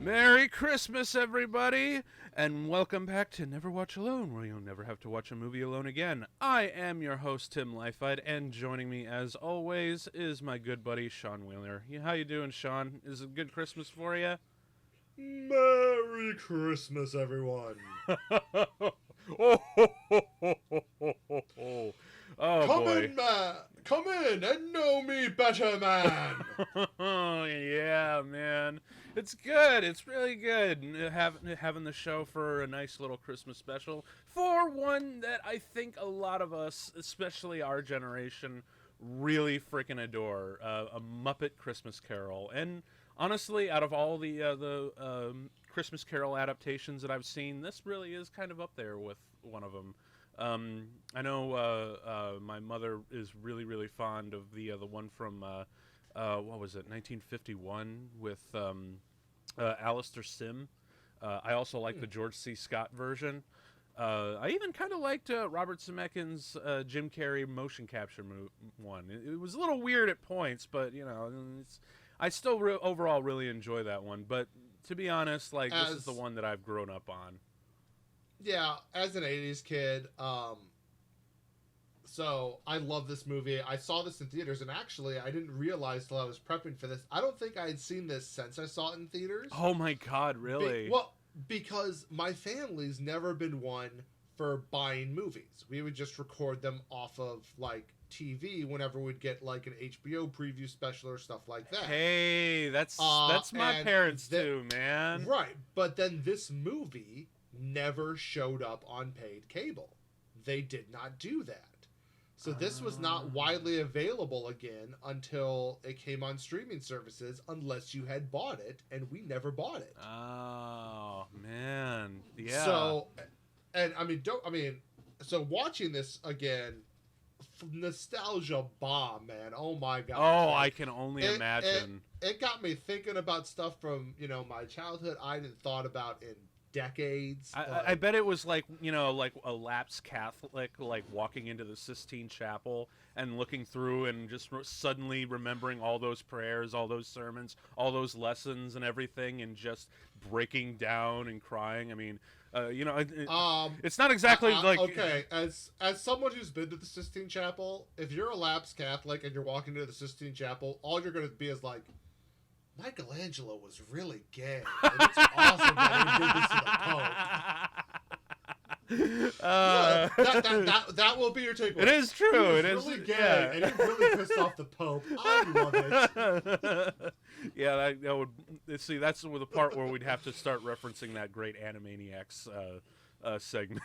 Merry Christmas, everybody, and welcome back to Never Watch Alone, where you'll never have to watch a movie alone again. I am your host, Tim Leifide, and joining me, as always, is my good buddy, Sean Wheeler. How you doing, Sean? Is it a good Christmas for you? Merry Christmas, everyone. Oh, Come boy. in, man. Come in and know me better, man. Yeah, man. It's good. It's really good having the show for a nice little Christmas special. For one that I think a lot of us, especially our generation, really freaking adore. A Muppet Christmas Carol. And honestly, out of all the Christmas Carol adaptations that I've seen, this really is kind of up there with one of them. I know my mother is really, really fond of the one from what was it, 1951 with Alistair Sim. I also like the George C. Scott version. I even kind of liked Robert Zemeckis' Jim Carrey motion capture one. It was a little weird at points, but I still overall really enjoy that one. But to be honest, this is the one that I've grown up on. Yeah, as an 80s kid, so I love this movie. I saw this in theaters, and actually, I didn't realize till I was prepping for this. I don't think I had seen this since I saw it in theaters. Oh my God, really? Because my family's never been one for buying movies. We would just record them off of, TV whenever we'd get, an HBO preview special or stuff like that. Hey, that's my parents too, man. Right, but then this movie never showed up on paid cable. They did not do that. So this was not widely available again until it came on streaming services, unless you had bought it, and we never bought it. Oh, man. Yeah. So watching this again, nostalgia bomb, man. Oh my God. Oh, I can only imagine. It got me thinking about stuff from, my childhood I hadn't thought about in decades. I bet it was like a lapsed Catholic, walking into the Sistine Chapel and looking through and just suddenly remembering all those prayers, all those sermons, all those lessons and everything, and just breaking down and crying. I mean, it's not exactly okay, as someone who's been to the Sistine Chapel, if you're a lapsed Catholic and you're walking into the Sistine Chapel, all you're going to be is like, Michelangelo was really gay. And it's awesome that he did this to the Pope. That will be your takeaway. It is true. It is really gay, and he really pissed off the Pope. I love it. Yeah, that would see. That's the part where we'd have to start referencing that great Animaniacs segment.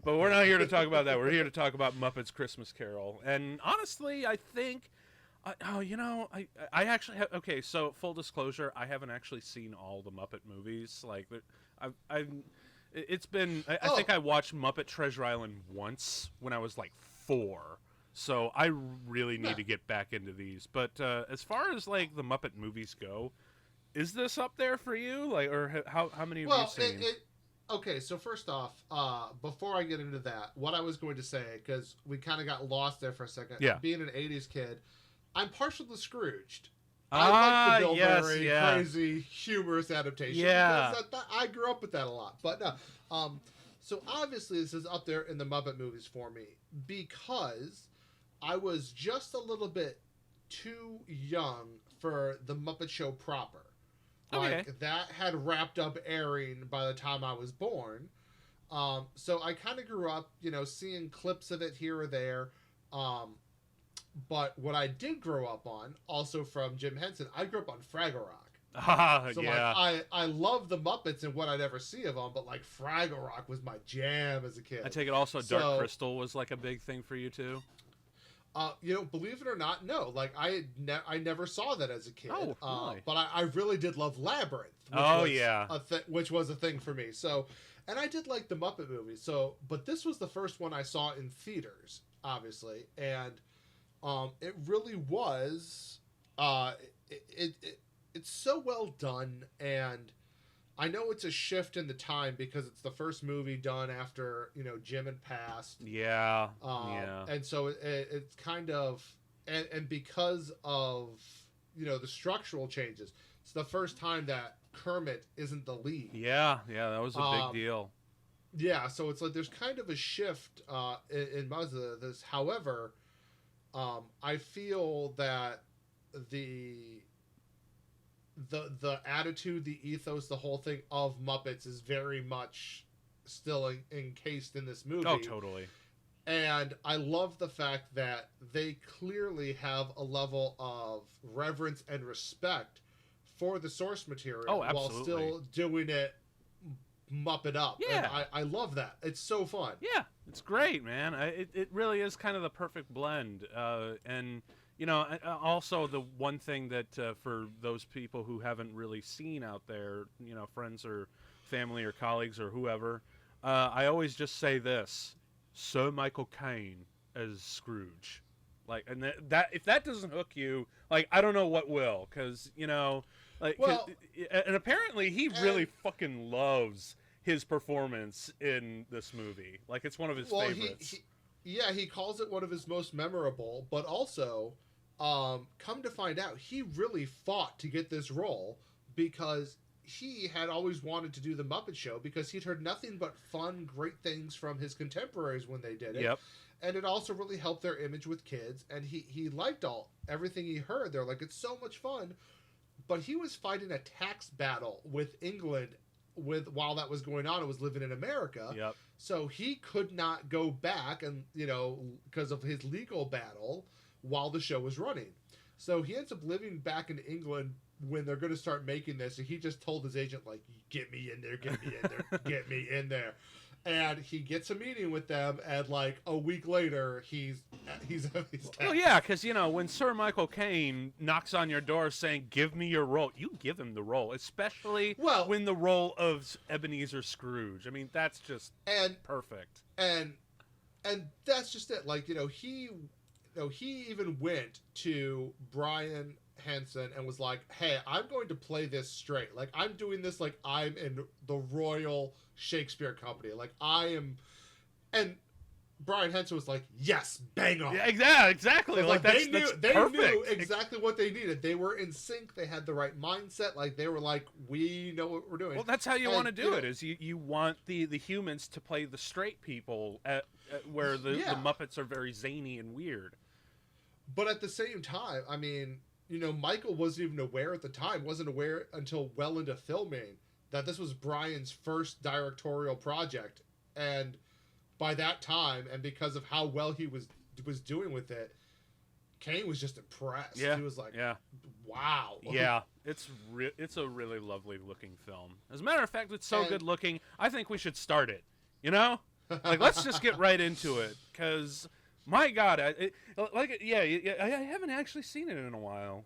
But we're not here to talk about that. We're here to talk about Muppets Christmas Carol. And honestly, I think. I actually have. Okay, so full disclosure, I haven't actually seen all the Muppet movies. It's been. I think I watched Muppet Treasure Island once when I was 4. So I really need to get back into these. But as far as the Muppet movies go, is this up there for you? Or how many have you seen? Okay, so first off, before I get into that, what I was going to say, because we kind of got lost there for a second. Yeah. Being an 80s kid, I'm partial to Scrooged. I like the Bill Murray crazy, humorous adaptation. Yeah. Because I grew up with that a lot. But no. So obviously this is up there in the Muppet movies for me because I was just a little bit too young for the Muppet Show proper. Okay. That had wrapped up airing by the time I was born. So I kind of grew up, seeing clips of it here or there. But what I did grow up on, also from Jim Henson, I grew up on Fraggle Rock. So yeah. I love the Muppets and what I'd ever see of them, but Fraggle Rock was my jam as a kid. I take it also Dark Crystal was a big thing for you too. Believe it or not, no. I never saw that as a kid. Oh, really? But I really did love Labyrinth. Which was a thing for me. So, and I did like the Muppet movies. So, but this was the first one I saw in theaters, obviously, and it really was. It's so well done, and I know it's a shift in the time because it's the first movie done after Jim had passed. Yeah. And so it's kind of and because of the structural changes, it's the first time that Kermit isn't the lead. Yeah, that was a big deal. Yeah, so it's like there's kind of a shift in most of this. However, I feel that the attitude, the ethos, the whole thing of Muppets is very much still encased in this movie. Oh, totally. And I love the fact that they clearly have a level of reverence and respect for the source material while still doing it Muppet up. Yeah. And I love that. It's so fun. Yeah, it's great, man. It really is kind of the perfect blend. And, you know, also the one thing that for those people who haven't really seen out there, you know, friends or family or colleagues or whoever, I always just say this: Sir Michael Caine as Scrooge. Like, and that if that doesn't hook you, like, I don't know what will, because, you know, like, and apparently he really fucking loves his performance in this movie. Like, it's one of his favorites. He calls it one of his most memorable, but also, come to find out, he really fought to get this role because he had always wanted to do the Muppet Show because he'd heard nothing but fun, great things from his contemporaries when they did it. Yep. And it also really helped their image with kids, and he liked everything he heard. They're like, it's so much fun. But he was fighting a tax battle with England while that was going on. It was living in America. Yep. So he could not go back, and, you know, because of his legal battle while the show was running. So he ends up living back in England when they're going to start making this. And he just told his agent, like, get me in there, get me in there, get me in there. And he gets a meeting with them, and like a week later, he's well, yeah, because, you know, when Sir Michael Caine knocks on your door saying, "Give me your role," you give him the role, especially when the role of Ebenezer Scrooge. I mean, that's just perfect. And that's just it. Like, you know, he even went to Brian Henson and was like, "Hey, I'm going to play this straight. Like, I'm doing this like I'm in the Royal Shakespeare Company. Like, I am." And Brian Henson was like, "Yes, bang on." Yeah, exactly. Like they knew exactly what they needed. They were in sync. They had the right mindset. Like, they were like, "We know what we're doing." Well, that's how you want to do it. Is you want the humans to play the straight people where the Muppets are very zany and weird. But at the same time, I mean, you know, Michael wasn't even aware at the time, wasn't aware until well into filming, that this was Brian's first directorial project. And by that time, and because of how well he was doing with it, Caine was just impressed. Yeah. He was like, wow. Yeah, it's a really lovely looking film. As a matter of fact, it's so good looking, I think we should start it. You know? Like, let's just get right into it, because... My God, I haven't actually seen it in a while.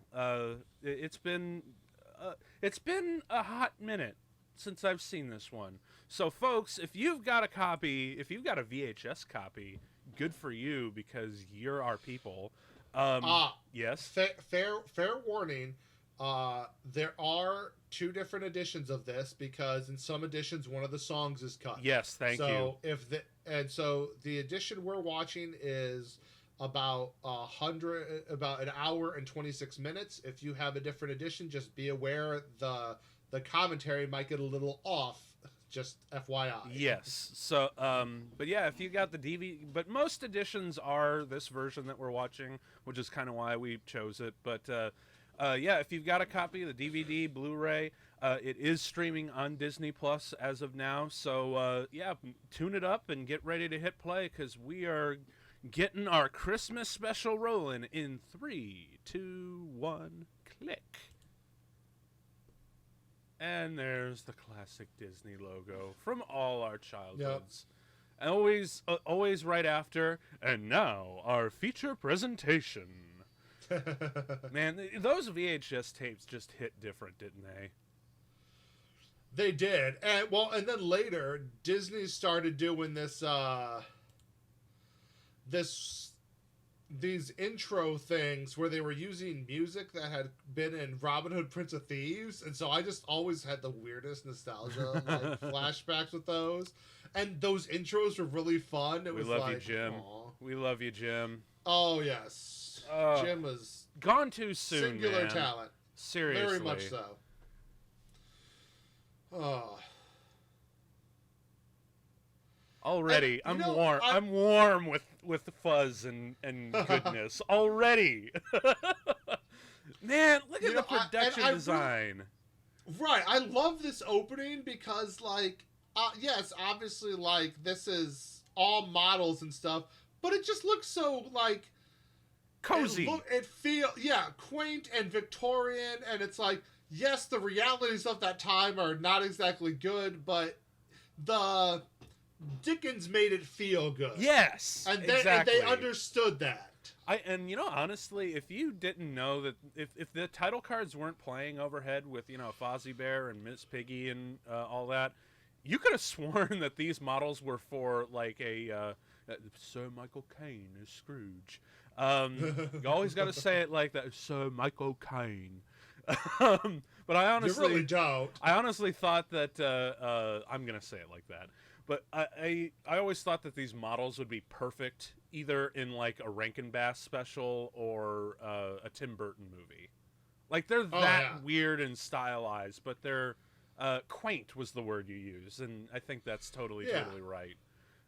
It's been a hot minute since I've seen this one. So, folks, if you've got a VHS copy, good for you, because you're our people. Yes. Fair warning. There are two different editions of this, because in some editions one of the songs is cut. Yes, thank you. So the edition we're watching is about an hour and 26 minutes. If you have a different edition, just be aware the commentary might get a little off. Just FYI. Yes. So, but yeah, if you got the DVD, but most editions are this version that we're watching, which is kind of why we chose it. But yeah, if you've got a copy of the DVD, Blu-ray, it is streaming on Disney Plus as of now. So, yeah, tune it up and get ready to hit play, because we are getting our Christmas special rolling in 3, 2, 1, click. And there's the classic Disney logo from all our childhoods. Yep. And always right after, and now our feature presentation. Man, those VHS tapes just hit different, didn't they? They did. And then later, Disney started doing these intro things where they were using music that had been in Robin Hood, Prince of Thieves. And so I just always had the weirdest nostalgia, like flashbacks with those. And those intros were really fun. We love you, Jim. We love you, Jim. Oh, yes. Jim was... Gone too soon, singular talent. Seriously. Very much so. Oh. Already, And, I'm warm. I'm warm with fuzz and goodness already. Man, look at the production design. Right, I love this opening because, like, yes, obviously, like, this is all models and stuff, but it just looks so, like, cozy. It feels, quaint and Victorian, and it's like, yes, the realities of that time are not exactly good, but the Dickens made it feel good. Yes, and exactly. And they understood that. And you know, honestly, if you didn't know that, if the title cards weren't playing overhead with, you know, Fozzie Bear and Miss Piggy and all that, you could have sworn that these models were for like a Sir Michael Caine is Scrooge. You always got to say it like that, Sir Michael Caine. But I honestly, you really don't. I honestly thought that I'm gonna say it like that. But I always thought that these models would be perfect either in like a Rankin Bass special or a Tim Burton movie. Like they're weird and stylized, but they're quaint was the word you used, and I think that's totally right.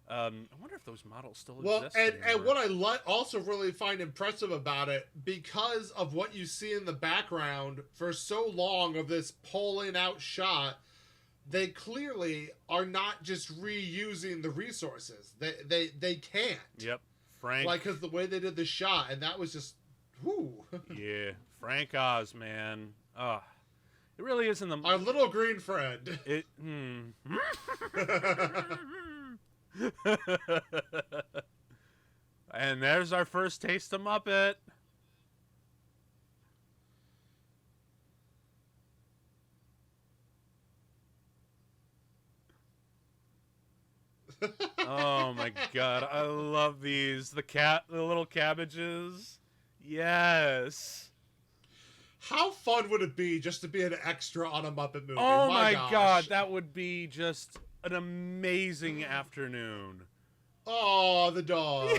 I wonder if those models still exist. And what I also really find impressive about it, because of what you see in the background for so long of this pulling out shot, they clearly are not just reusing the resources. They can't. Yep, Frank. Like, because the way they did the shot, and that was just, whoo. Yeah, Frank Oz, man. It really is in the our little green friend. It. And there's our first taste of Muppet. Oh my god, I love these. The little cabbages. Yes. How fun would it be just to be an extra on a Muppet movie? Oh my god, that would be just an amazing afternoon. Oh, the dog.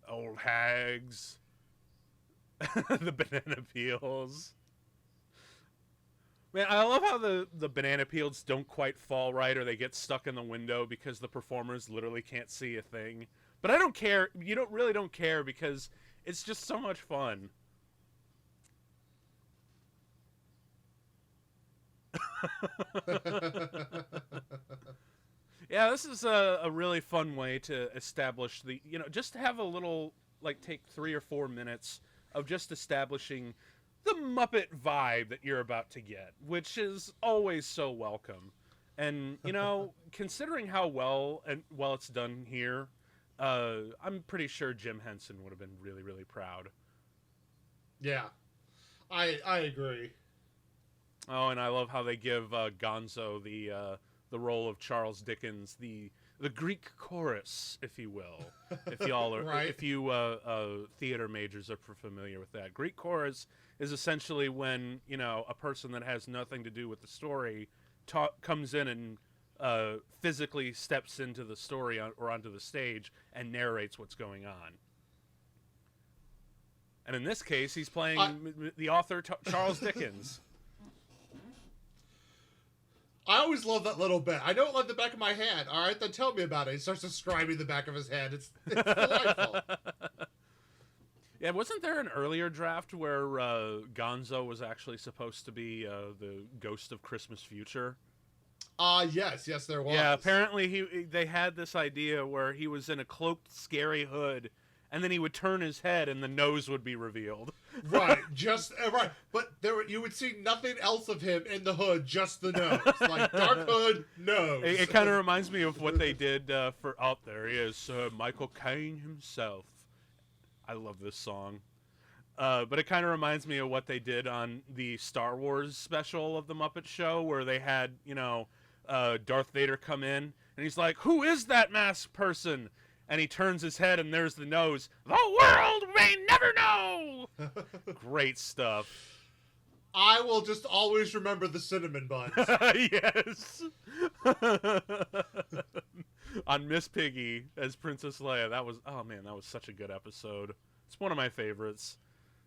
Old hags. The banana peels. Man, I love how the banana peels don't quite fall right, or they get stuck in the window because the performers literally can't see a thing. But I don't care. You don't care because it's just so much fun. Yeah, this is a really fun way to establish just to have a little, like, take 3 or 4 minutes of just establishing the Muppet vibe that you're about to get, which is always so welcome. And, considering how well it's done here, I'm pretty sure Jim Henson would have been really, really proud. Yeah, I agree. Oh, and I love how they give Gonzo the role of Charles Dickens, the Greek chorus, if you will. If y'all are, right. If you theater majors are familiar with that, Greek chorus is essentially when a person that has nothing to do with the story comes in and physically steps into the story or onto the stage and narrates what's going on. And in this case, he's playing the author Charles Dickens. I always love that little bit. I know it like the back of my hand. All right, then tell me about it. He starts describing the back of his hand. It's delightful. Yeah, wasn't there an earlier draft where Gonzo was actually supposed to be the ghost of Christmas Future? Yes, there was. Yeah, apparently they had this idea where he was in a cloaked, scary hood, and then he would turn his head and the nose would be revealed. Right, right. But you would see nothing else of him in the hood, just the nose. Like, dark hood, nose. It kind of reminds me of what they did for... Oh, there he is, Sir Michael Caine himself. I love this song. But it kind of reminds me of what they did on the Star Wars special of the Muppet Show, where they had, Darth Vader come in, and he's like, "Who is that masked person?" And he turns his head, and there's the nose. The world may never know! Great stuff. I will just always remember the cinnamon buns. Yes. On Miss Piggy as Princess Leia. That was such a good episode. It's one of my favorites.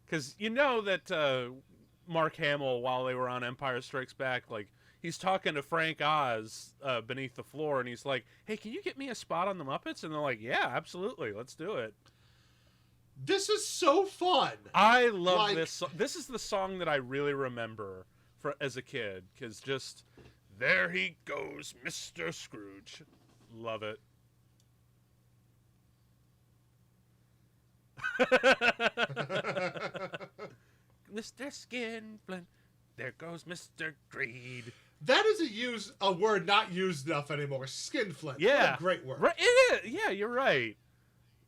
Because you know that Mark Hamill while they were on Empire Strikes Back. Like, he's talking to Frank Oz beneath the floor, and he's like, "Hey, can you get me a spot on the Muppets?" And they're like, "Yeah, absolutely, let's do it." This is so fun. I love this. This is the song that I really remember as a kid, because just there he goes, Mr. Scrooge. Love it. Mr. Skinflint, there goes Mr. Greed. That is a word not used enough anymore. Skinflint. Yeah. What a great word. Right, it is. Yeah, you're right.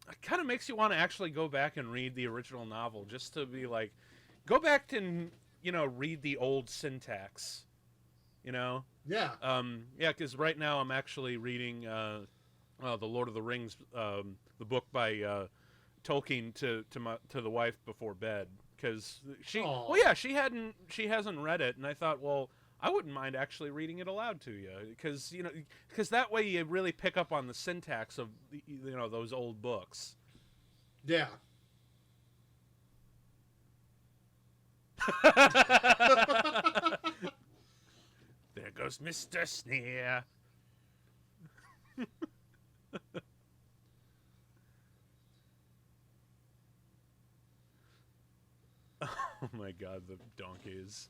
It kind of makes you want to actually go back and read the original novel, just to be like, go back and, read the old syntax, Yeah. Yeah, because right now I'm actually reading the Lord of the Rings, the book by Tolkien to the wife before bed, because she hasn't read it, and I thought, well, I wouldn't mind actually reading it aloud to you, because that way you really pick up on the syntax of those old books. Yeah. There goes Mr. Sneer. Oh my God, the donkeys.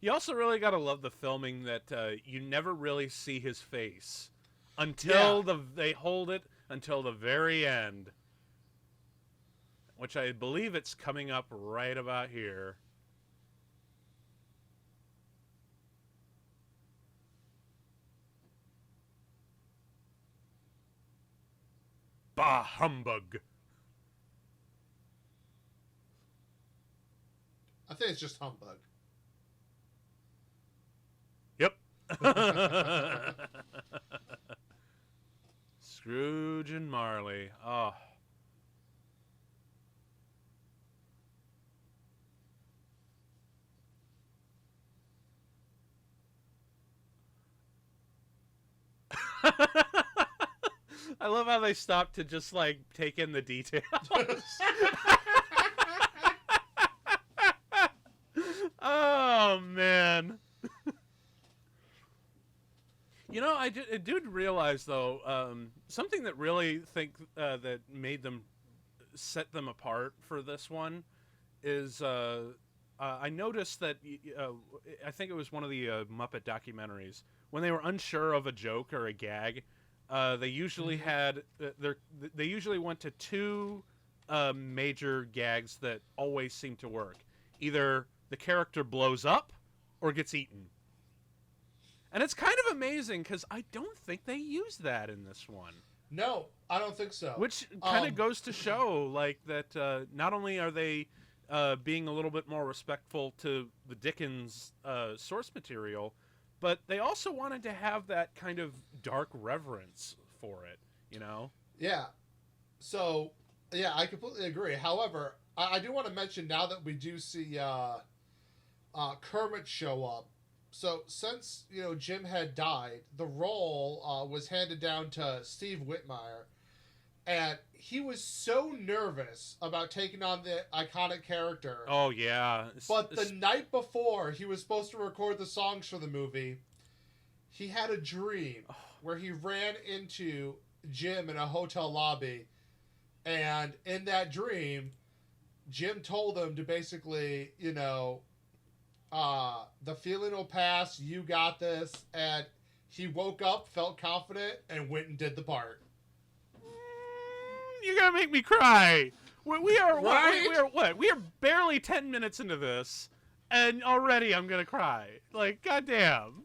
You also really gotta love the filming that you never really see his face until they hold it until the very end, which I believe it's coming up right about here. Bah humbug! I think it's just humbug. Yep. Scrooge and Marley. Oh. I love how they stop to just take in the details. Oh man. I did realize though, something that really that made them set them apart for this one is I noticed that I think it was one of the Muppet documentaries, when they were unsure of a joke or a gag, they usually had they usually went to two major gags that always seem to work. Either the character blows up or gets eaten. And it's kind of amazing because I don't think they use that in this one. No, I don't think so. Which kind of goes to show that not only are they being a little bit more respectful to the Dickens source material, but they also wanted to have that kind of dark reverence for it, Yeah. So, yeah, I completely agree. However, I do want to mention now that we do see Kermit show up. So, since, Jim had died, the role was handed down to Steve Whitmire. And he was so nervous about taking on the iconic character. Oh, yeah. But the night before he was supposed to record the songs for the movie, he had a dream where he ran into Jim in a hotel lobby. And in that dream, Jim told him to basically, the feeling will pass, you got this. And he woke up, felt confident, and went and did the part. You're gonna make me cry. We are right? We are barely 10 minutes into this, and already I'm gonna cry. Goddamn.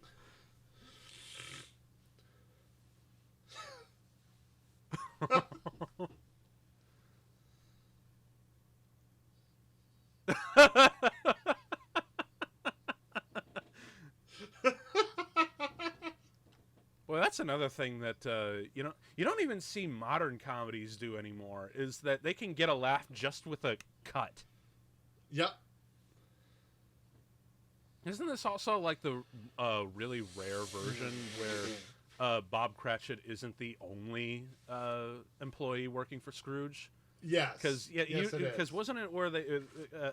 Well, that's another thing that you don't even see modern comedies do anymore, is that they can get a laugh just with a cut. Yep. Isn't this also like the really rare version where Bob Cratchit isn't the only employee working for Scrooge? Yes. Because Because wasn't it where they?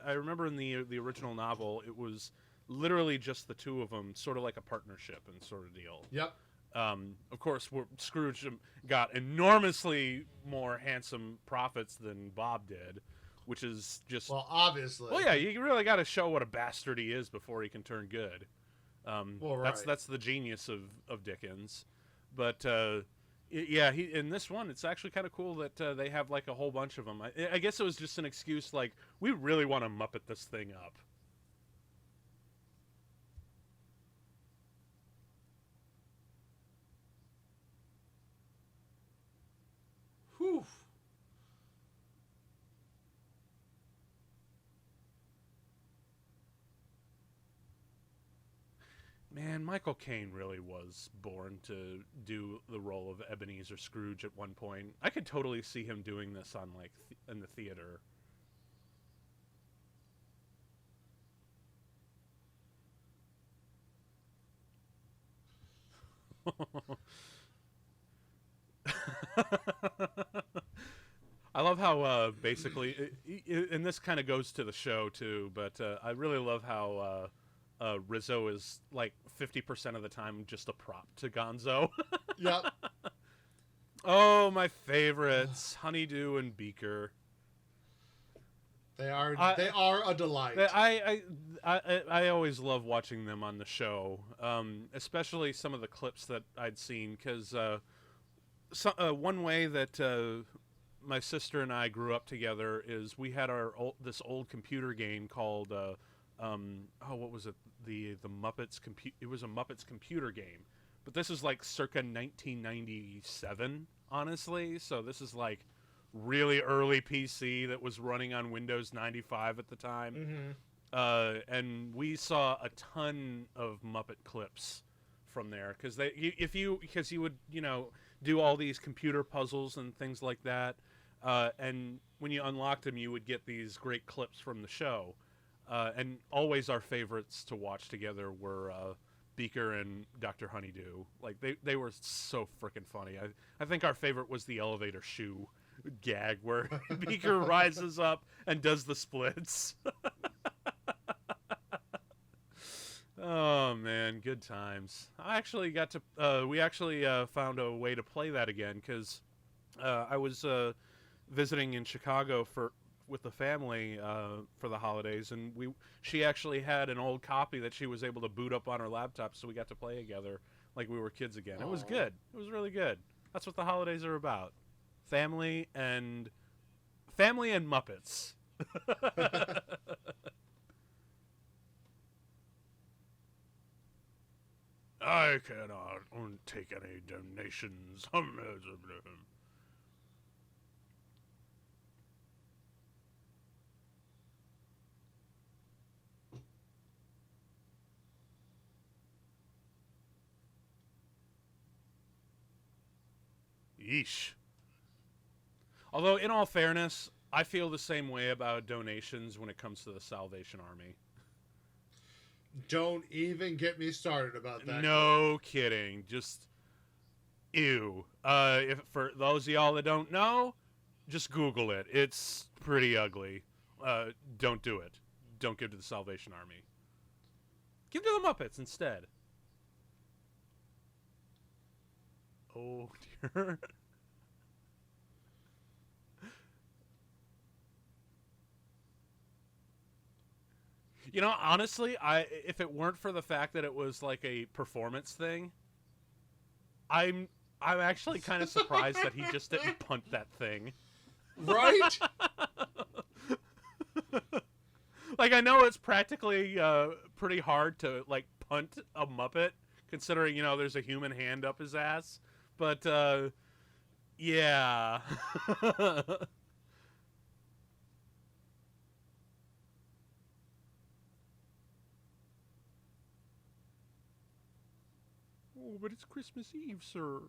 I remember in the original novel, it was literally just the two of them, sort of like a partnership and sort of deal. Yep. Of course, Scrooge got enormously more handsome profits than Bob did, which is just... Well, obviously. Well, yeah, you really got to show what a bastard he is before he can turn good. Well, right. That's the genius of Dickens. But, yeah, in this one, it's actually kind of cool that they have, like, a whole bunch of them. I guess it was just an excuse, like, we really want to Muppet this thing up. Whew. Man, Michael Caine really was born to do the role of Ebenezer Scrooge at one point. I could totally see him doing this on like in the theater. I love how basically, and this kind of goes to the show too, but I really love how Rizzo is like 50% of the time just a prop to Gonzo. Yep. Oh, my favorites, Honeydew and Beaker. They are a delight. I always love watching them on the show, especially some of the clips that I'd seen, because one way that my sister and I grew up together is we had this old computer game called what was it? The Muppets it was a Muppets computer game, but this is like circa 1997, honestly. So this is like really early PC that was running on Windows 95 at the time. Mm-hmm. And we saw a ton of Muppet clips from there because you would do all these computer puzzles and things like that, and when you unlocked them, you would get these great clips from the show. And always our favorites to watch together were Beaker and Dr. Honeydew. Like they were so freaking funny. I think our favorite was the elevator shoe gag where Beaker rises up and does the splits. Oh man, good times. I actually got to we actually found a way to play that again because I was visiting in Chicago with the family for the holidays, and she actually had an old copy that she was able to boot up on her laptop, so we got to play together like we were kids again. It was good. It was really good. That's what the holidays are about. Family and Muppets. I cannot take any donations. Yeesh. Although, in all fairness, I feel the same way about donations when it comes to the Salvation Army. Don't even get me started about that. No kidding. Just, ew. If for those of y'all that don't know, just Google it. It's pretty ugly. Don't do it. Don't give to the Salvation Army. Give to the Muppets instead. Oh, dear. Honestly, if it weren't for the fact that it was like a performance thing, I'm actually kind of surprised that he just didn't punt that thing. Right? Like, I know it's practically pretty hard to like punt a Muppet, considering there's a human hand up his ass. But yeah. Oh, but it's Christmas Eve, sir.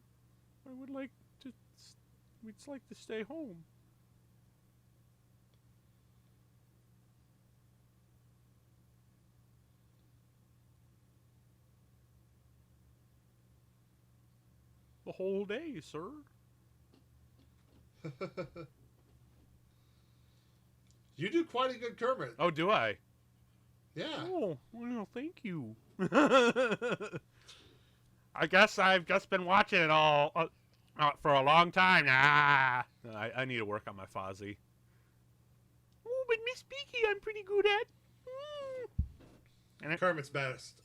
We'd like to stay home. the whole day, sir. You do quite a good Kermit. Oh, do I? Yeah. Oh, well, thank you. I guess I've just been watching it all for a long time. I need to work on my Fozzie. Oh, but Miss Beaky, I'm pretty good at. Kermit's best.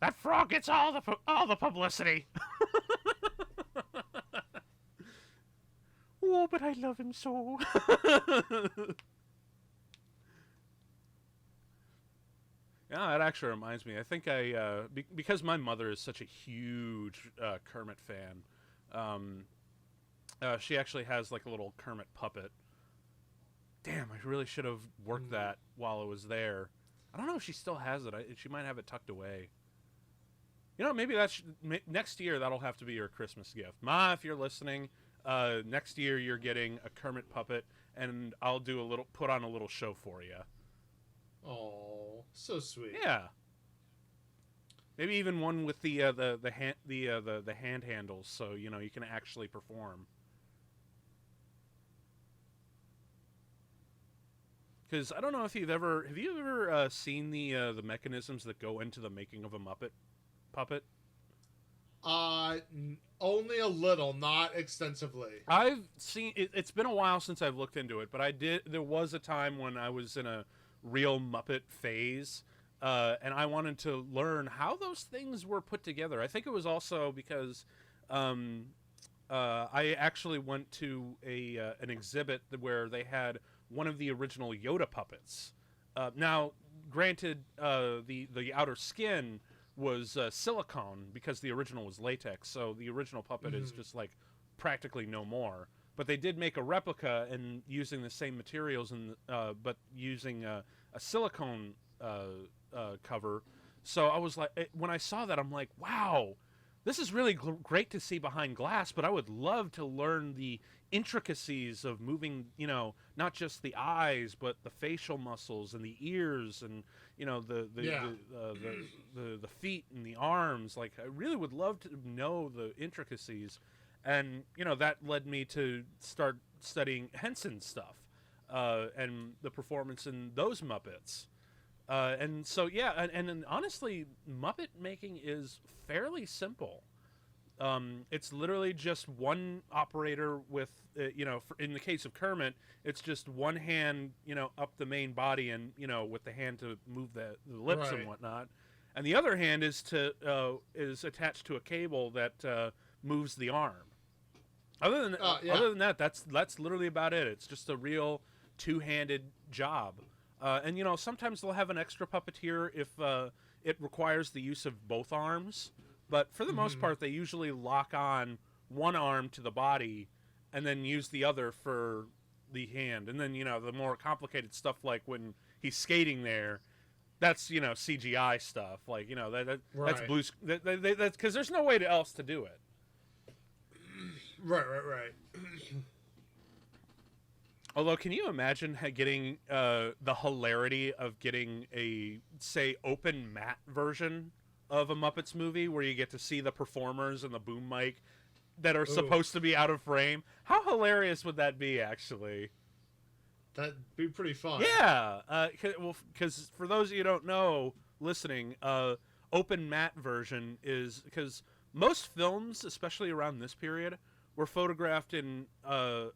That frog gets all the publicity. Oh, but I love him so. Yeah, that actually reminds me. I think because my mother is such a huge Kermit fan, she actually has like a little Kermit puppet. Damn, I really should have worked that while I was there. I don't know if she still has it. She might have it tucked away. You know, maybe next year that'll have to be your Christmas gift. Ma, if you're listening, next year you're getting a Kermit puppet, and I'll put on a little show for you. Oh, so sweet. Yeah. Maybe even one with the hand handles, so you know you can actually perform. Because I don't know if have you ever seen the mechanisms that go into the making of a Muppet puppet? Only a little, not extensively. I've seen it. It's been a while since I've looked into it, but there was a time when I was in a real Muppet phase, and I wanted to learn how those things were put together. I think it was also because I actually went to an exhibit where they had one of the original Yoda puppets. Now, granted, the outer skin was silicone because the original was latex, so the original puppet is just like practically no more. But they did make a replica and using the same materials, but using a silicone cover. So I was like, when I saw that, I'm like, wow, this is really great to see behind glass. But I would love to learn the intricacies of moving, you know, not just the eyes, but the facial muscles and the ears, and you know the feet and the arms. Like, I really would love to know the intricacies. And, you know, that led me to start studying Henson stuff and the performance in those Muppets. And so, yeah, and honestly, Muppet making is fairly simple. It's literally just one operator with, you know, in the case of Kermit, it's just one hand, you know, up the main body and, you know, with the hand to move the lips and whatnot. And the other hand is attached to a cable that moves the arm. Other than that, that's literally about it. It's just a real two-handed job. And, you know, sometimes they'll have an extra puppeteer if it requires the use of both arms. But for the most part, they usually lock on one arm to the body and then use the other for the hand. And then, you know, the more complicated stuff, like when he's skating there, that's, you know, CGI stuff. Like, you know, that's blue. That's because there's no way else to do it. Right. Although, can you imagine getting the hilarity of getting a, say, open matte version of a Muppets movie where you get to see the performers and the boom mic that are supposed to be out of frame? How hilarious would that be, actually? That'd be pretty fun. Yeah. Because for those of you who don't know, listening, open matte version is because most films, especially around this period, were photographed in a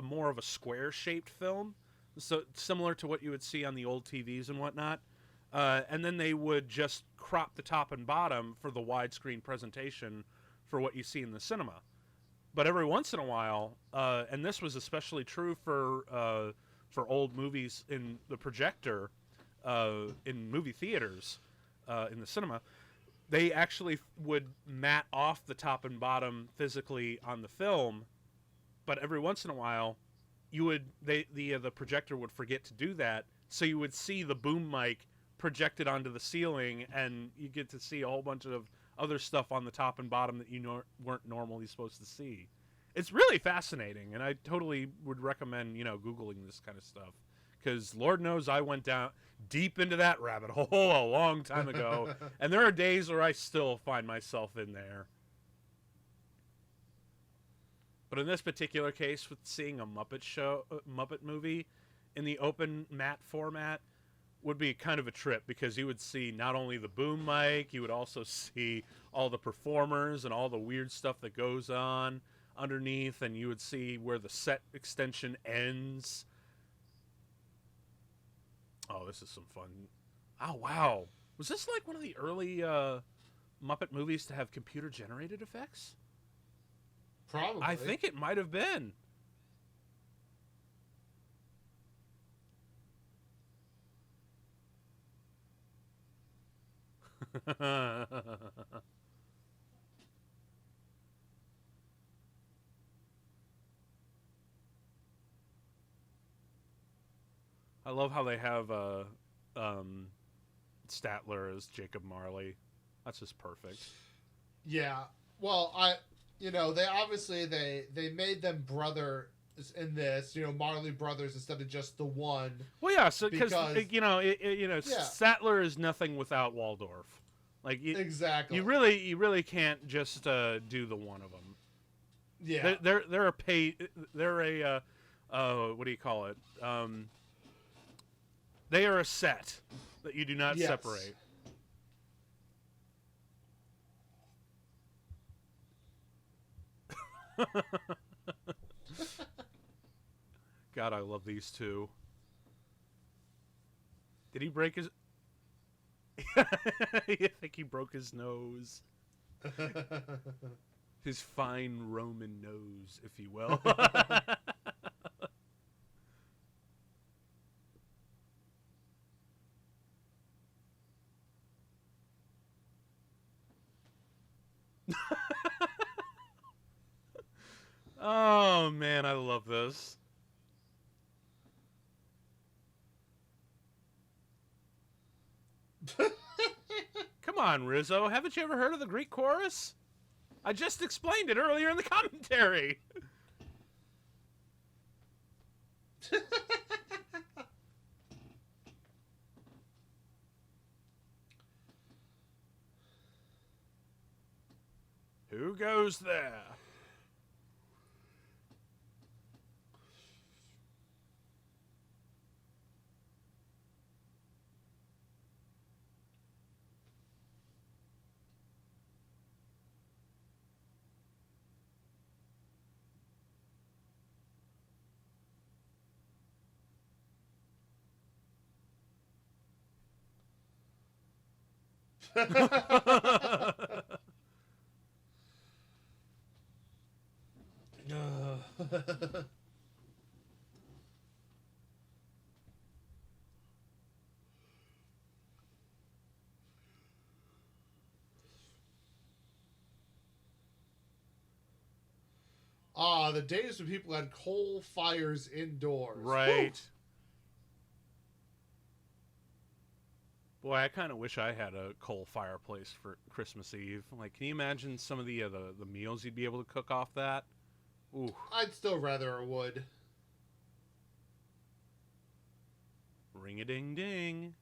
more of a square-shaped film, so similar to what you would see on the old TVs and whatnot. And then they would just crop the top and bottom for the widescreen presentation for what you see in the cinema. But every once in a while, and this was especially true for old movies in the projector, in movie theaters, in the cinema, they actually would matte off the top and bottom physically on the film, but every once in a while, the projector would forget to do that, so you would see the boom mic projected onto the ceiling, and you get to see a whole bunch of other stuff on the top and bottom that you weren't normally supposed to see. It's really fascinating, and I totally would recommend, you know, Googling this kind of stuff, because Lord knows I went down deep into that rabbit hole a long time ago, and there are days where I still find myself in there. But in this particular case, with seeing a Muppet movie in the open mat format would be kind of a trip, because you would see not only the boom mic, you would also see all the performers and all the weird stuff that goes on underneath, and you would see where the set extension ends. Oh, this is some fun. Oh, wow. Was this like one of the early Muppet movies to have computer-generated effects? Probably. I think it might have been. I love how they have Statler as Jacob Marley. That's just perfect. Yeah. Well, they obviously they made them brothers in this, Marley brothers instead of just the one. Well, yeah, so because yeah. Statler is nothing without Waldorf. Like exactly. You really can't just do the one of them. Yeah. They're a what do you call it? They are a set that you do not separate. God, I love these two. Did he break his... I think he broke his nose. His fine Roman nose, if you will. Oh, man, I love this. Come on, Rizzo. Haven't you ever heard of the Greek chorus? I just explained it earlier in the commentary. Who goes there? The days when people had coal fires indoors. Right. Woo. Boy, I kind of wish I had a coal fireplace for Christmas Eve. Like, can you imagine some of the meals you'd be able to cook off that? Ooh. I'd still rather a wood. Ring-a-ding-ding.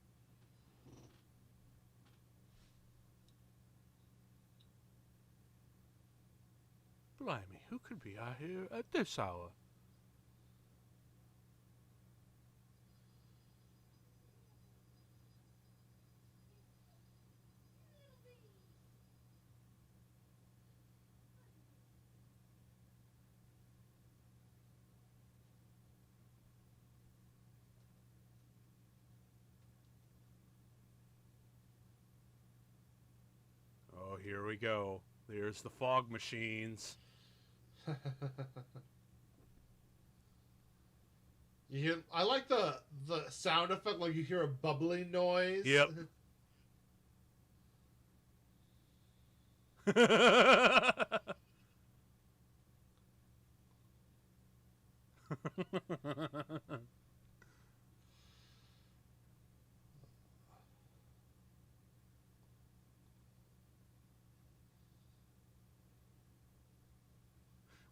Blimey, who could be out here at this hour? Oh, here we go. There's the fog machines. You hear? I like the sound effect, like you hear a bubbling noise. Yep.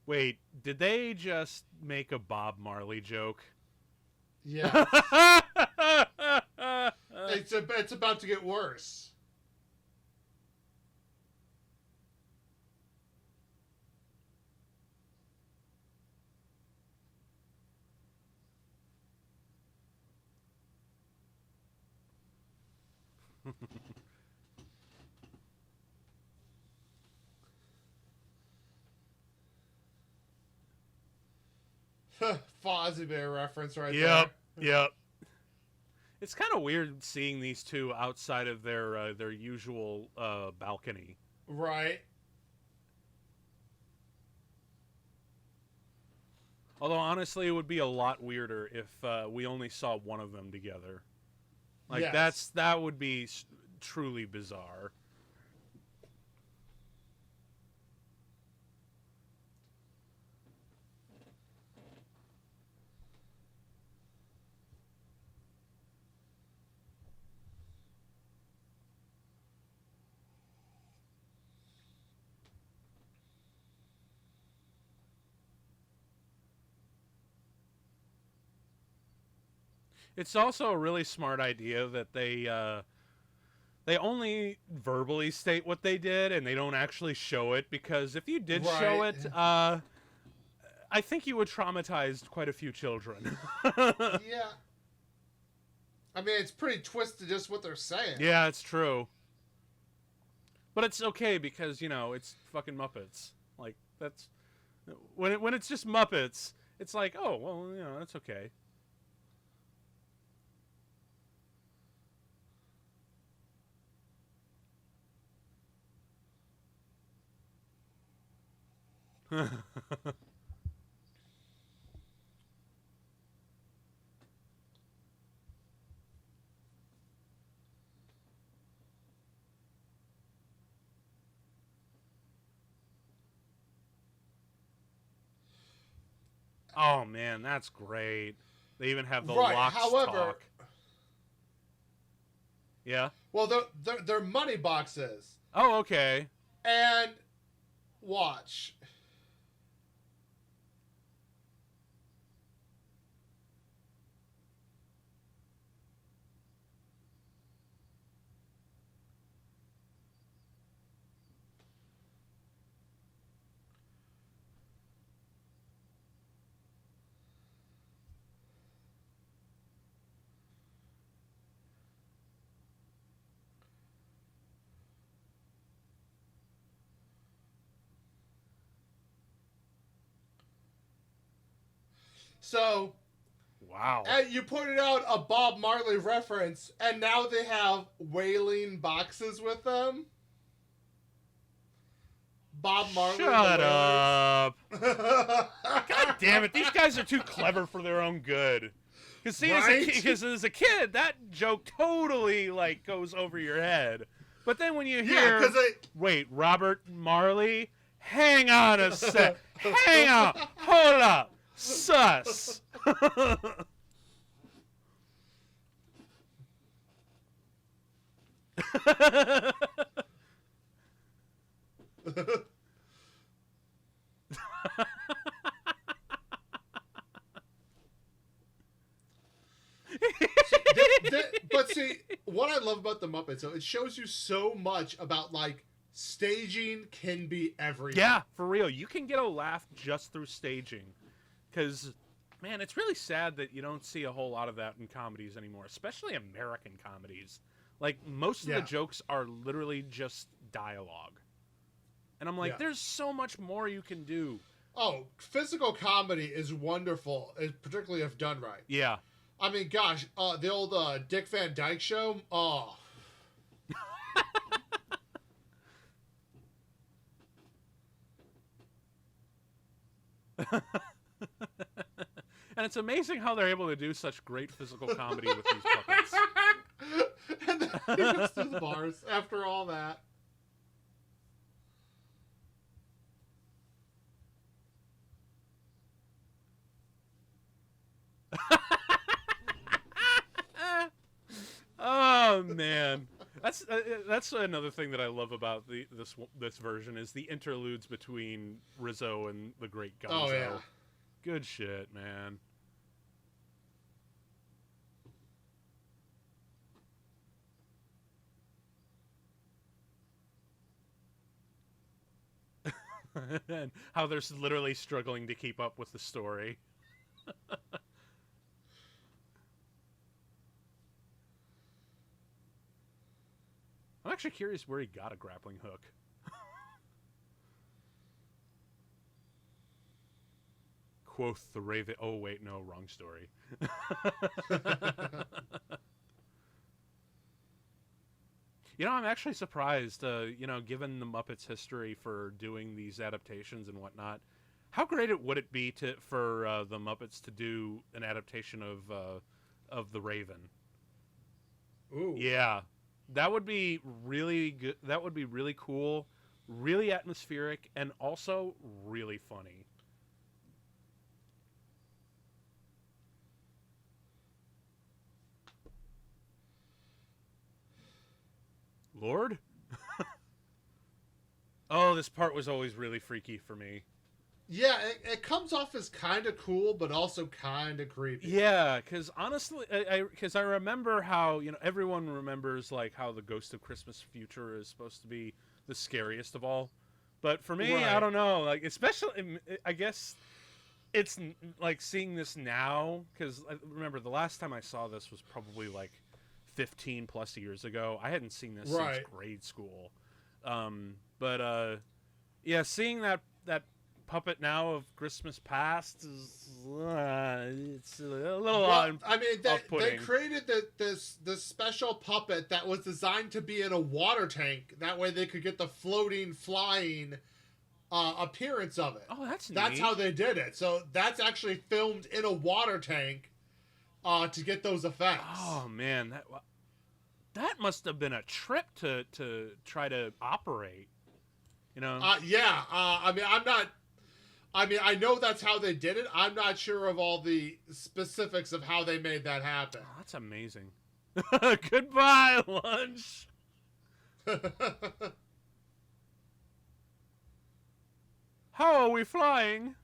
Wait, did they just make a Bob Marley joke? Yes. It's about to get worse. Fozzie Bear reference right there. Yep. It's kind of weird seeing these two outside of their usual balcony. Right. Although honestly, it would be a lot weirder if we only saw one of them together. Like Yes. that would be truly bizarre. It's also a really smart idea that they only verbally state what they did and they don't actually show it, because if you did show it, I think you would traumatize quite a few children. Yeah. I mean, it's pretty twisted just what they're saying. Yeah, it's true. But it's okay because, it's fucking Muppets. Like, that's when it's just Muppets, it's like, oh, well, that's okay. Oh man, that's great. They even have the locks talk. Yeah. Well, they're money boxes. Oh, okay. And watch. So, wow. And you pointed out a Bob Marley reference, and now they have wailing boxes with them. Bob Marley. Shut up. God damn it. These guys are too clever for their own good. Because see, as a kid, that joke totally goes over your head. But then when you hear, wait, Robert Marley? Hang on a sec. Hang on. Hold up. Sus. But see, what I love about the Muppets, so it shows you so much about staging can be everything. Yeah, for real. You can get a laugh just through staging. Because, man, it's really sad that you don't see a whole lot of that in comedies anymore, especially American comedies. Most of the jokes are literally just dialogue. And I'm like, there's so much more you can do. Oh, physical comedy is wonderful, particularly if done right. Yeah. I mean, gosh, the old Dick Van Dyke Show, oh. And it's amazing how they're able to do such great physical comedy with these puppets. And then he goes to the bars after all that. Oh man, that's another thing that I love about this version is the interludes between Rizzo and the Great Gonzo. Oh yeah, good shit, man. And how they're literally struggling to keep up with the story. I'm actually curious where he got a grappling hook. Quoth the raven. Oh, wait, no, wrong story. I'm actually surprised, given the Muppets' history for doing these adaptations and whatnot, how great would it be for the Muppets to do an adaptation of The Raven? Ooh. Yeah, that would be really good. That would be really cool, really atmospheric, and also really funny. Lord? Oh, this part was always really freaky for me. Yeah, it comes off as kind of cool, but also kind of creepy. Yeah, because honestly, I remember how, everyone remembers, like, how the Ghost of Christmas Future is supposed to be the scariest of all. But for me, Right. I don't know. Like, especially, I guess it's, like, seeing this now, because, remember, the last time I saw this was probably, like, 15 plus years ago. I hadn't seen this since grade school. Yeah, seeing that puppet now of Christmas Past is it's a little they created this special puppet that was designed to be in a water tank. That way they could get the floating, flying appearance of it. Oh, that's neat. How they did it. So that's actually filmed in a water tank to get those effects. Oh man, that must have been a trip to try to operate. Yeah. I know that's how they did it. I'm not sure of all the specifics of how they made that happen. Oh, that's amazing. Goodbye, lunch. How are we flying?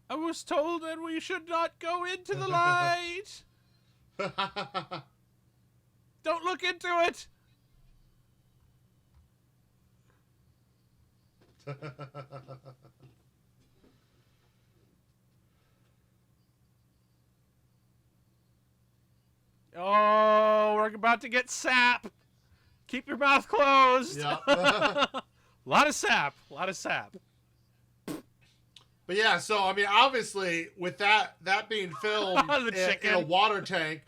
I was told that we should not go into the light. Don't look into it. Oh, we're about to get sap. Keep your mouth closed. Yep. Lot of sap. But yeah, so obviously with that being filmed in a water tank,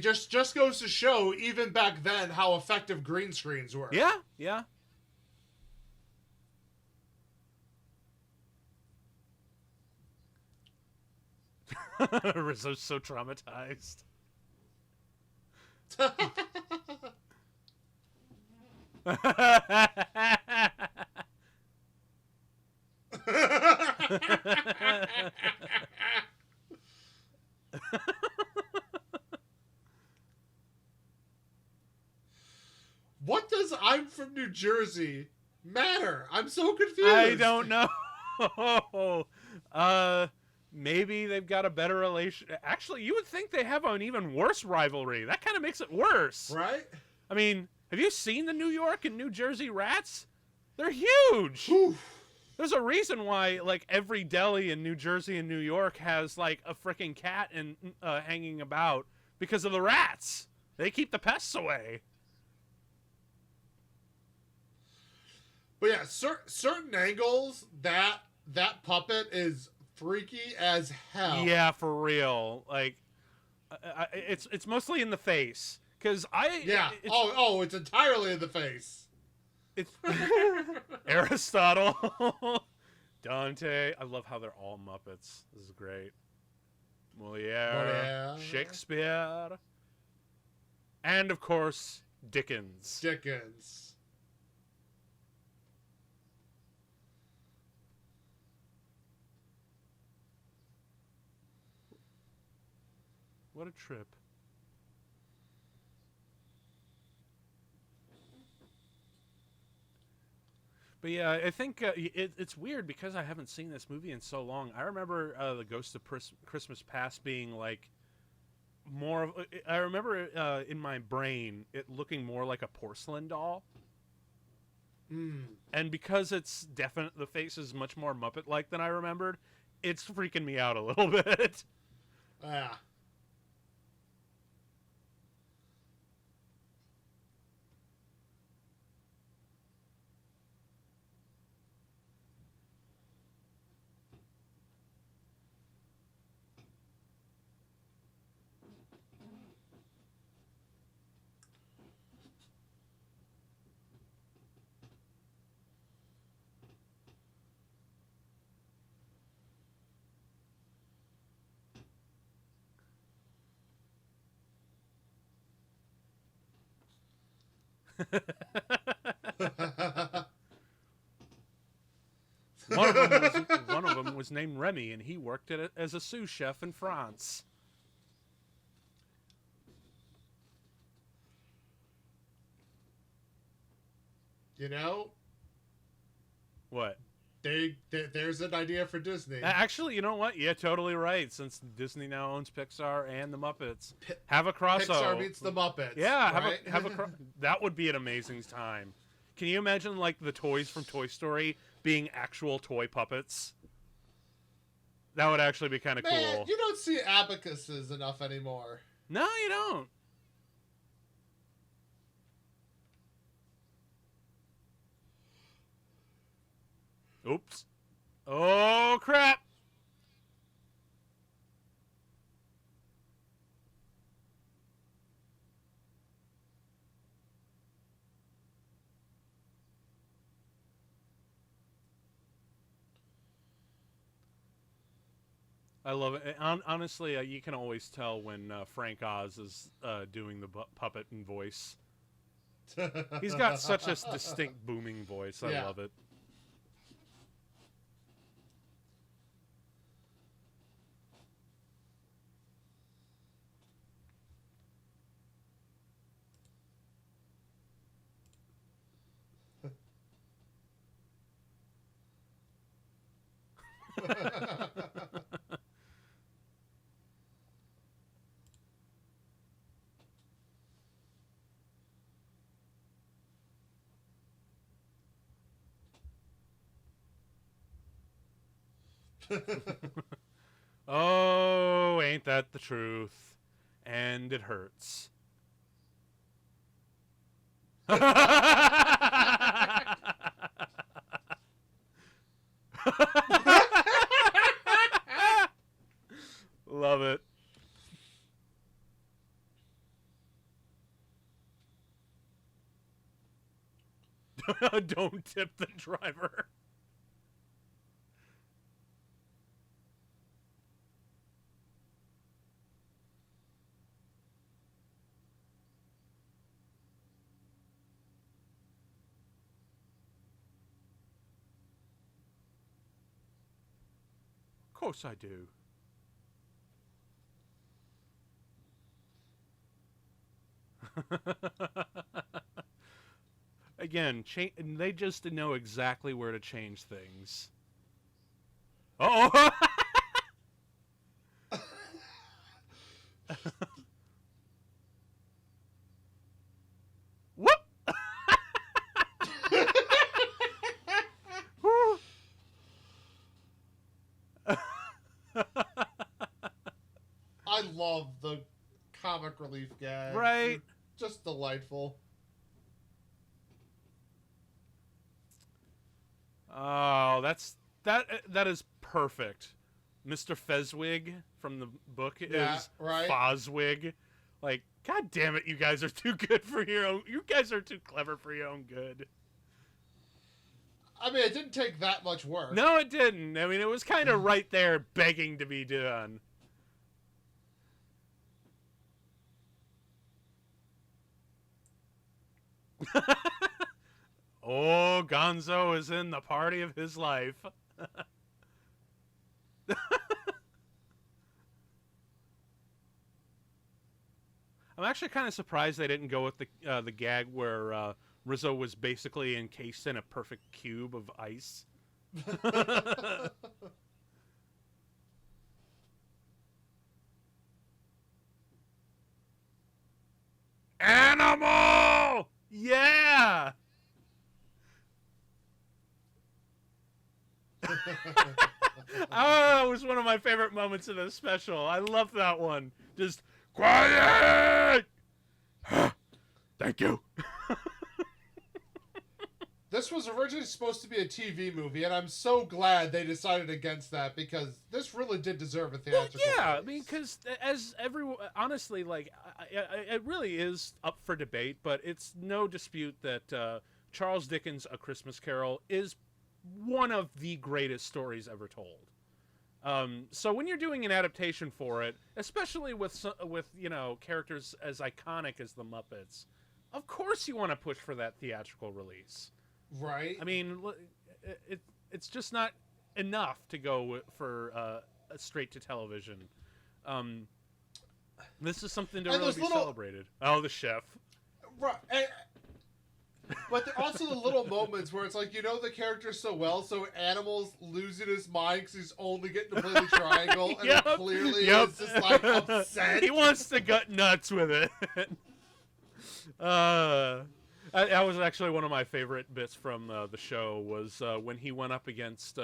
just goes to show even back then how effective green screens were. Yeah, yeah. Rizzo's so traumatized. What does "I'm from New Jersey" matter? I'm so confused. I don't know. Maybe they've got a better relation. Actually, you would think they have an even worse rivalry. That kind of makes it worse. Right? I mean, have you seen the New York and New Jersey rats? They're huge. Whew. There's a reason why, like, every deli in New Jersey and New York has, like, a freaking cat hanging about because of the rats. They keep the pests away. But yeah, certain angles, that puppet is freaky as hell. Yeah, for real. Like, it's mostly in the face. Because it's entirely in the face. It's Aristotle, Dante. I love how they're all Muppets. This is great. Moliere, Shakespeare, and of course Dickens. What a trip. But yeah, I think it's weird because I haven't seen this movie in so long. I remember the Ghost of Christmas Past being like more of. I remember in my brain it looking more like a porcelain doll. And because it's definite, the face is much more Muppet-like than I remembered. It's freaking me out a little bit. Yeah. One of them was named Remy, and he worked as a sous chef in France. You know, What? there's an idea for Disney. Actually, you know what? Yeah, totally right. Since Disney now owns Pixar and the Muppets, have a crossover. Pixar meets the Muppets. Yeah, right? that would be an amazing time. Can you imagine like the toys from Toy Story being actual toy puppets? That would actually be kind of cool. You don't see abacuses enough anymore. No, you don't. Oops. Oh, crap. I love it. Honestly, you can always tell when Frank Oz is doing the puppet and voice. He's got such a distinct booming voice. I love it. Oh, ain't that the truth? And it hurts. Love it. Don't tip the driver. Of course I do. Again, they just know exactly where to change things. Oh! Whoop! I love the comic relief gags. Right. They're just delightful. Oh, that is perfect. Mr. Fezwig from the book is right. Foswig. Like, god damn it, you guys are too good for your own. You guys are too clever for your own good. I mean, it didn't take that much work. No, it didn't. I mean, it was kind of right there, begging to be done. Oh, Gonzo is in the party of his life. I'm actually kind of surprised they didn't go with the gag where Rizzo was basically encased in a perfect cube of ice. Animal! Yeah! Oh, it was one of my favorite moments of the special. I love that one. Just, quiet! Thank you. This was originally supposed to be a TV movie, and I'm so glad they decided against that, because this really did deserve a theatrical Well, yeah, release. I mean, because as everyone, honestly, like, it really is up for debate, but it's no dispute that Charles Dickens' A Christmas Carol is one of the greatest stories ever told. So when you're doing an adaptation for it, especially with characters as iconic as the Muppets, of course you want to push for that theatrical release. Right? I mean, it's just not enough to go for a straight to television. This is something to really be celebrated. Oh, the chef. Right. But there are also the little moments where it's like, you know the character so well, so Animal's losing his mind because he's only getting to play the triangle, and Yep. he clearly is just like upset. He wants to gut nuts with it. That was actually one of my favorite bits from the show, was when he went up against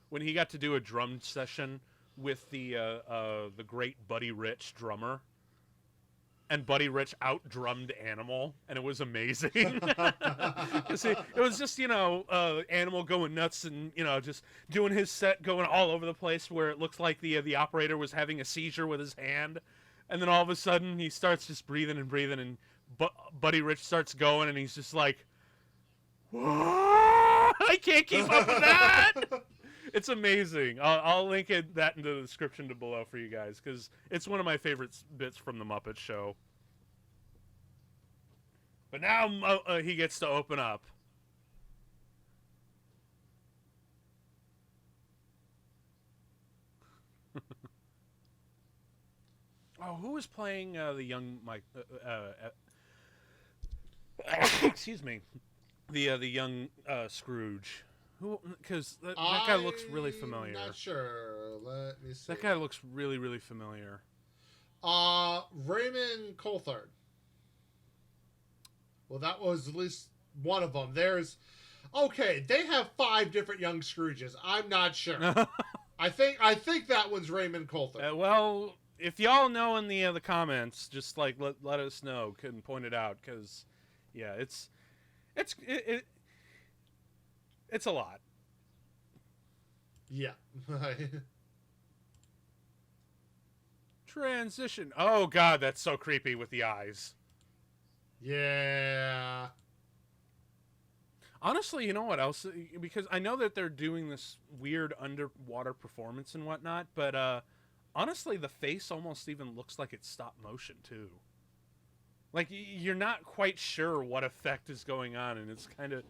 when he got to do a drum session with the great Buddy Rich drummer, and Buddy Rich out-drummed Animal, and it was amazing. See, it was just, Animal going nuts and, just doing his set, going all over the place, where it looks like the operator was having a seizure with his hand, and then all of a sudden he starts just breathing, and Buddy Rich starts going, and he's just like, "Whoa, I can't keep up with that!" It's amazing. I'll link that in the description below for you guys, because it's one of my favorite bits from the Muppet Show. But now he gets to open up. Oh, who was playing the young Mike? Excuse me, the young Scrooge. Who? Because that guy looks really familiar. Not sure. Let me see. That guy looks really, really familiar. Raymond Coulthard. Well, that was at least one of them. Okay, they have 5 different young Scrooges. I'm not sure. I think that one's Raymond Coulthard. Well, if y'all know in the comments, just like let us know and point it out, because yeah, it's a lot. Yeah. Transition. Oh god, that's so creepy with the eyes. Yeah. Honestly, you know what else? Because I know that they're doing this weird underwater performance and whatnot, but honestly, the face almost even looks like it's stop motion too. Like, you're not quite sure what effect is going on, and it's kind of,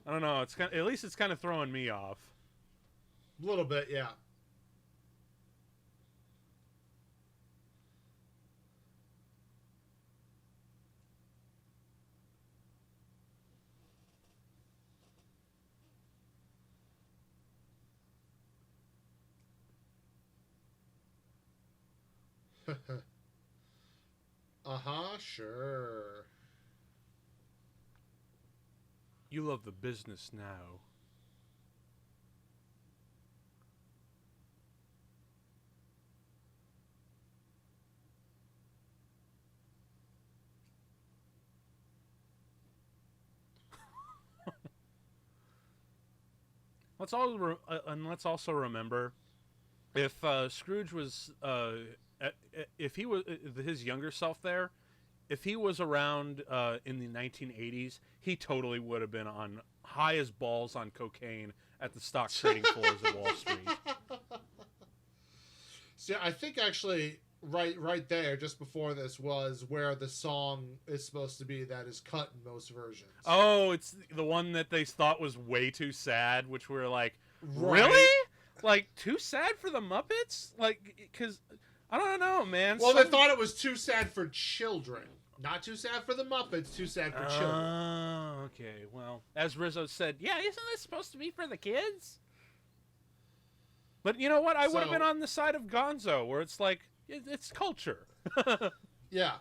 I don't know, at least it's kind of throwing me off. A little bit, yeah. Uh-huh, sure. You love the business now. Let's also remember, if Scrooge was, if he was his younger self there, if he was around in the 1980s, he totally would have been on high as balls on cocaine at the stock trading floors of Wall Street. See, I think actually right there, just before this, was where the song is supposed to be that is cut in most versions. Oh, it's the one that they thought was way too sad, which we were like, Right. really? Like, too sad for the Muppets? Like, because, I don't know, man. Well, they thought it was too sad for children. Not too sad for the Muppets, too sad for children. Oh, well, as Rizzo said, yeah, isn't this supposed to be for the kids? But you know what? I would have been on the side of Gonzo, where it's like, it's culture. Yeah.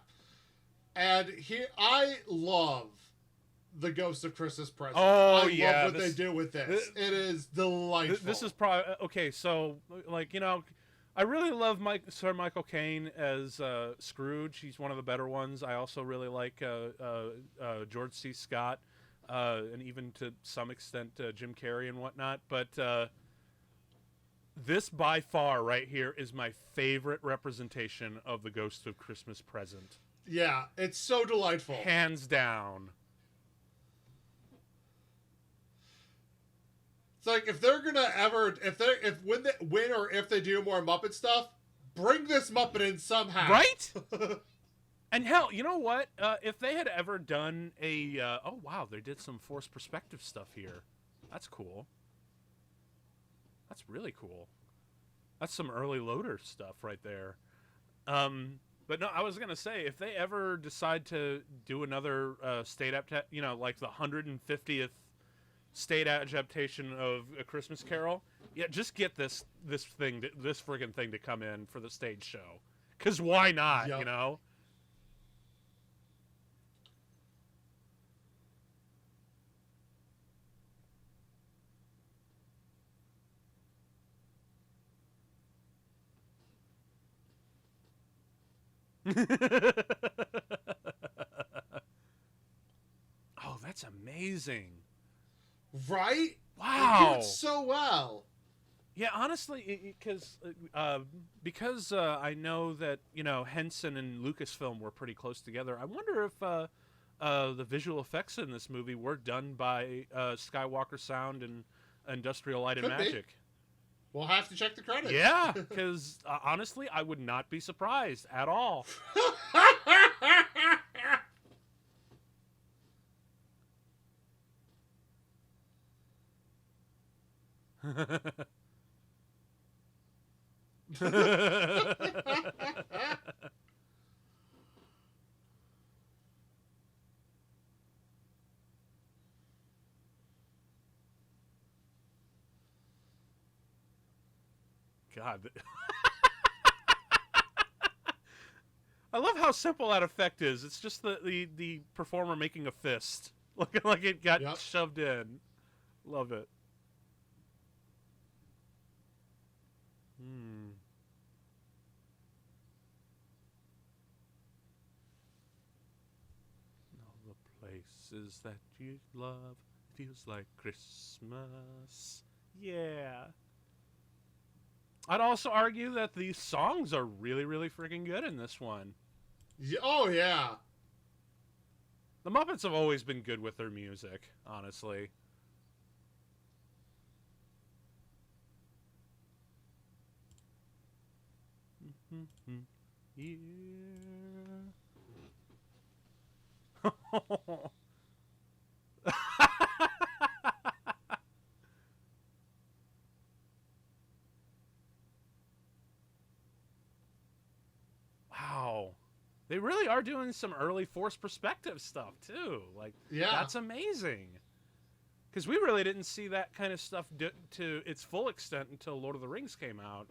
And here, I love the Ghost of Christmas Present. Oh, I love what they do with this. It is delightful. This is probably, okay, so, like, you know, I really love Sir Michael Caine as Scrooge. He's one of the better ones. I also really like George C. Scott, and even to some extent Jim Carrey and whatnot. But this, by far, right here, is my favorite representation of the Ghost of Christmas Present. Yeah, it's so delightful. Hands down. It's like, if they're gonna ever, if they do more Muppet stuff, bring this Muppet in somehow. Right? And hell, you know what? If they had ever done a, oh wow, they did some forced perspective stuff here. That's cool. That's really cool. That's some early loader stuff right there. But no, I was gonna say, if they ever decide to do another state you know, like the 150th state adaptation of A Christmas Carol, yeah, just get this friggin' thing to come in for the stage show. 'Cause why not? Yep. You know. Oh, that's amazing. Right? Wow. They do it so well. Yeah, honestly, because I know that, you know, Henson and Lucasfilm were pretty close together. I wonder if the visual effects in this movie were done by Skywalker Sound and Industrial Light and Could be. Magic. We'll have to check the credits. Yeah, because honestly, I would not be surprised at all. God. I love how simple that effect is. It's just the performer making a fist. Looking like it got shoved in. Love it. All the places that you love feels like Christmas. Yeah. I'd also argue that the songs are really, really freaking good in this one. Oh, yeah. The Muppets have always been good with their music, honestly. Yeah. Wow. They really are doing some early forced perspective stuff, too. Like, that's amazing. Because we really didn't see that kind of stuff to its full extent until Lord of the Rings came out.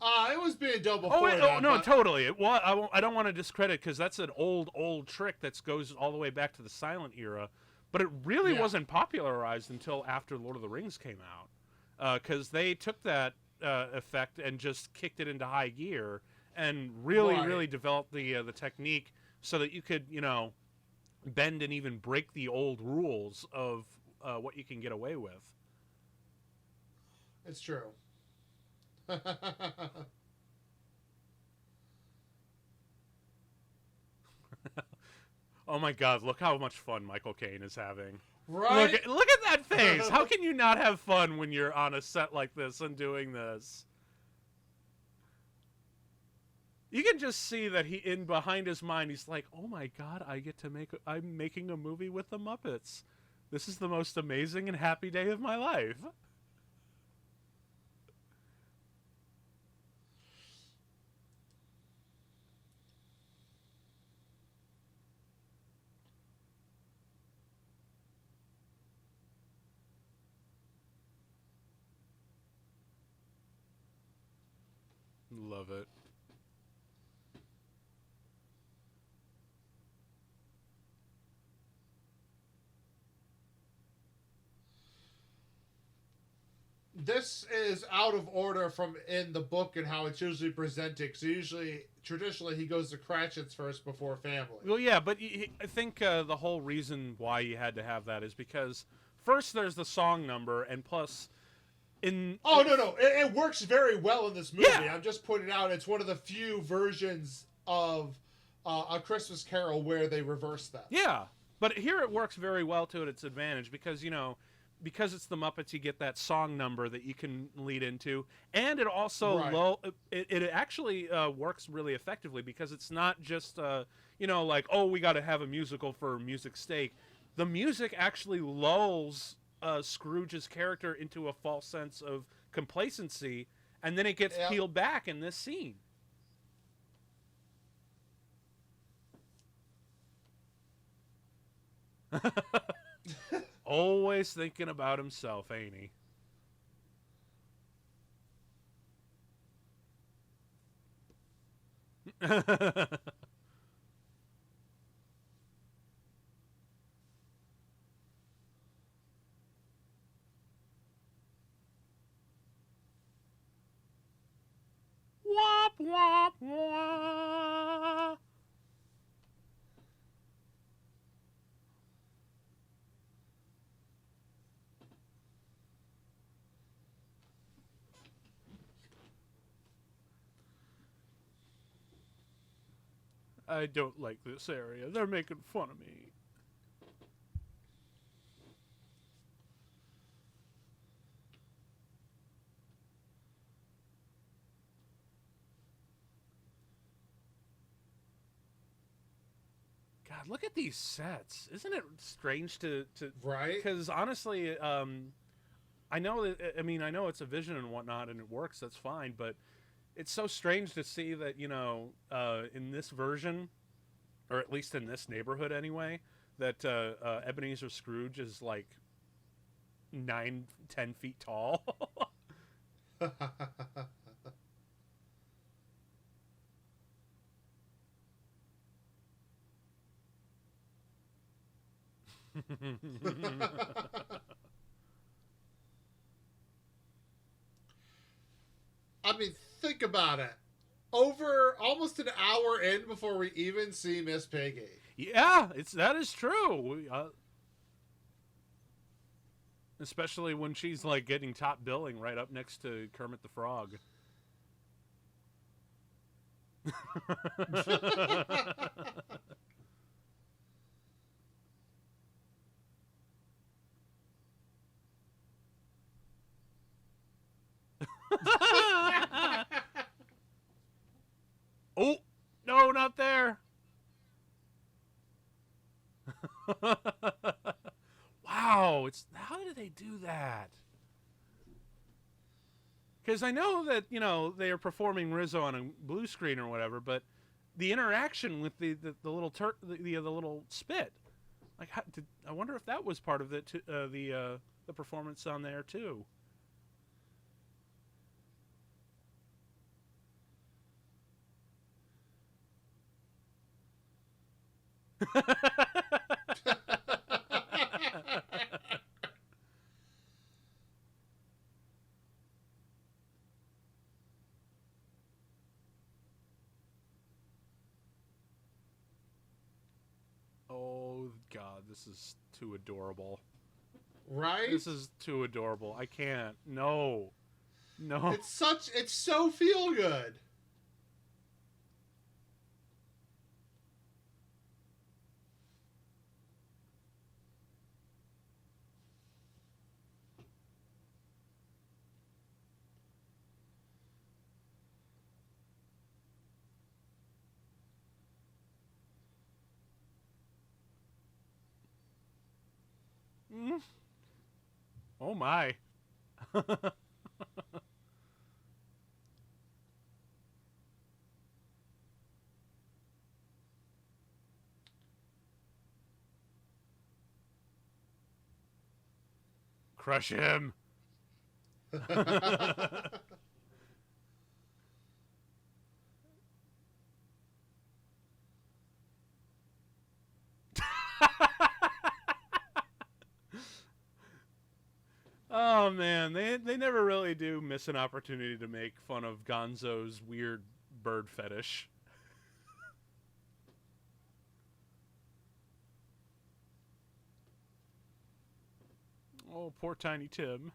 It was being done before that. No, totally. It was. I don't want to discredit, because that's an old trick that goes all the way back to the silent era. But it really wasn't popularized until after Lord of the Rings came out. Because they took that effect and just kicked it into high gear and really developed the technique so that you could, you know, bend and even break the old rules of what you can get away with. It's true. Oh my God, look how much fun Michael Caine is having. Right? Look at that face. How can you not have fun when you're on a set like this and doing this? You can just see that behind his mind, he's like, oh my God, I'm making a movie with the Muppets. This is the most amazing and happy day of my life. Love it. This is out of order from in the book and how it's usually presented. Because traditionally, he goes to Cratchit's first before family. Well, yeah, but I think the whole reason why you had to have that is because first there's the song number, and plus no, it works very well in this movie. Yeah. I'm just pointing out it's one of the few versions of A Christmas Carol where they reverse that. Yeah, but here it works very well to its advantage because, because it's the Muppets, you get that song number that you can lead into, and it also Right. it actually works really effectively because it's not just like, oh, we got to have a musical for music's sake. The music actually lulls Scrooge's character into a false sense of complacency, and then it gets peeled back in this scene. Always thinking about himself, ain't he? Womp womp womp. I don't like this area. They're making fun of me. God, look at these sets. Isn't it strange to Right? Because honestly, I know that I know it's a vision and whatnot, and it works. That's fine, but it's so strange to see that in this version, or at least in this neighborhood anyway, that Ebenezer Scrooge is like 9-10 feet tall. I mean, think about it. Over almost an hour in before we even see Miss Piggy. Yeah, that is true. Especially when she's like getting top billing right up next to Kermit the Frog. Oh, no, not there. Wow, how did they do that? Because I know that they are performing Rizzo on a blue screen or whatever, but the interaction with the little the little spit, like I wonder if that was part of the performance on there too. Oh God, this is too adorable. Right? This is too adorable. I can't. No. It's so feel good. Mm. Oh my. Crush him. Oh man, they never really do miss an opportunity to make fun of Gonzo's weird bird fetish. Oh, poor Tiny Tim.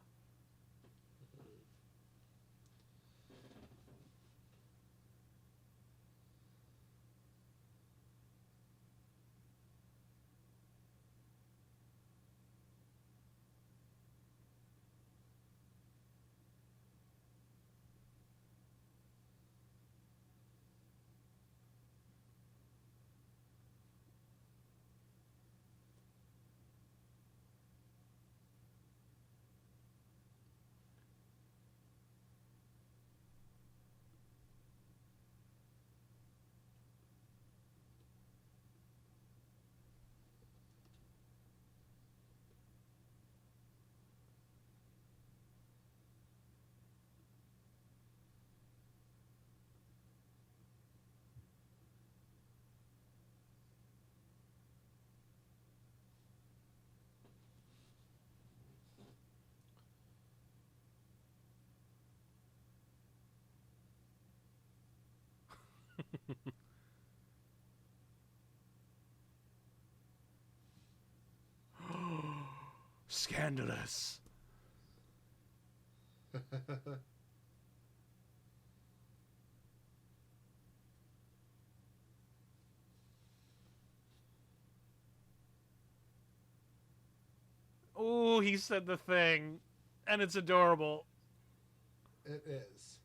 Scandalous. Oh, he said the thing, and it's adorable. It is.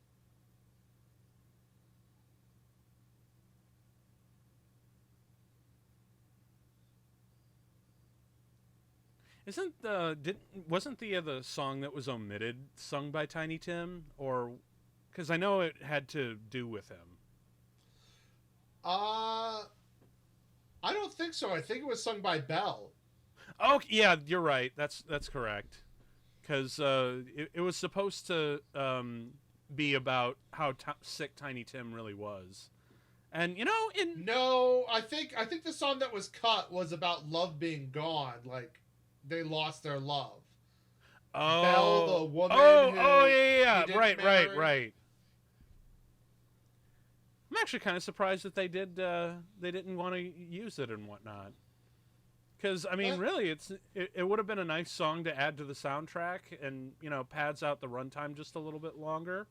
Wasn't the song that was omitted sung by Tiny Tim, or because I know it had to do with him? I don't think so. I think it was sung by Belle. Oh yeah, you're right. That's correct. Because it was supposed to be about how sick Tiny Tim really was, and No, I think the song that was cut was about love being gone. Like they lost their love. oh Belle, the woman. oh yeah, he didn't right. marry. I'm actually kind of surprised that they didn't want to use it and whatnot. Because I mean, really, it would have been a nice song to add to the soundtrack, and pads out the runtime just a little bit longer.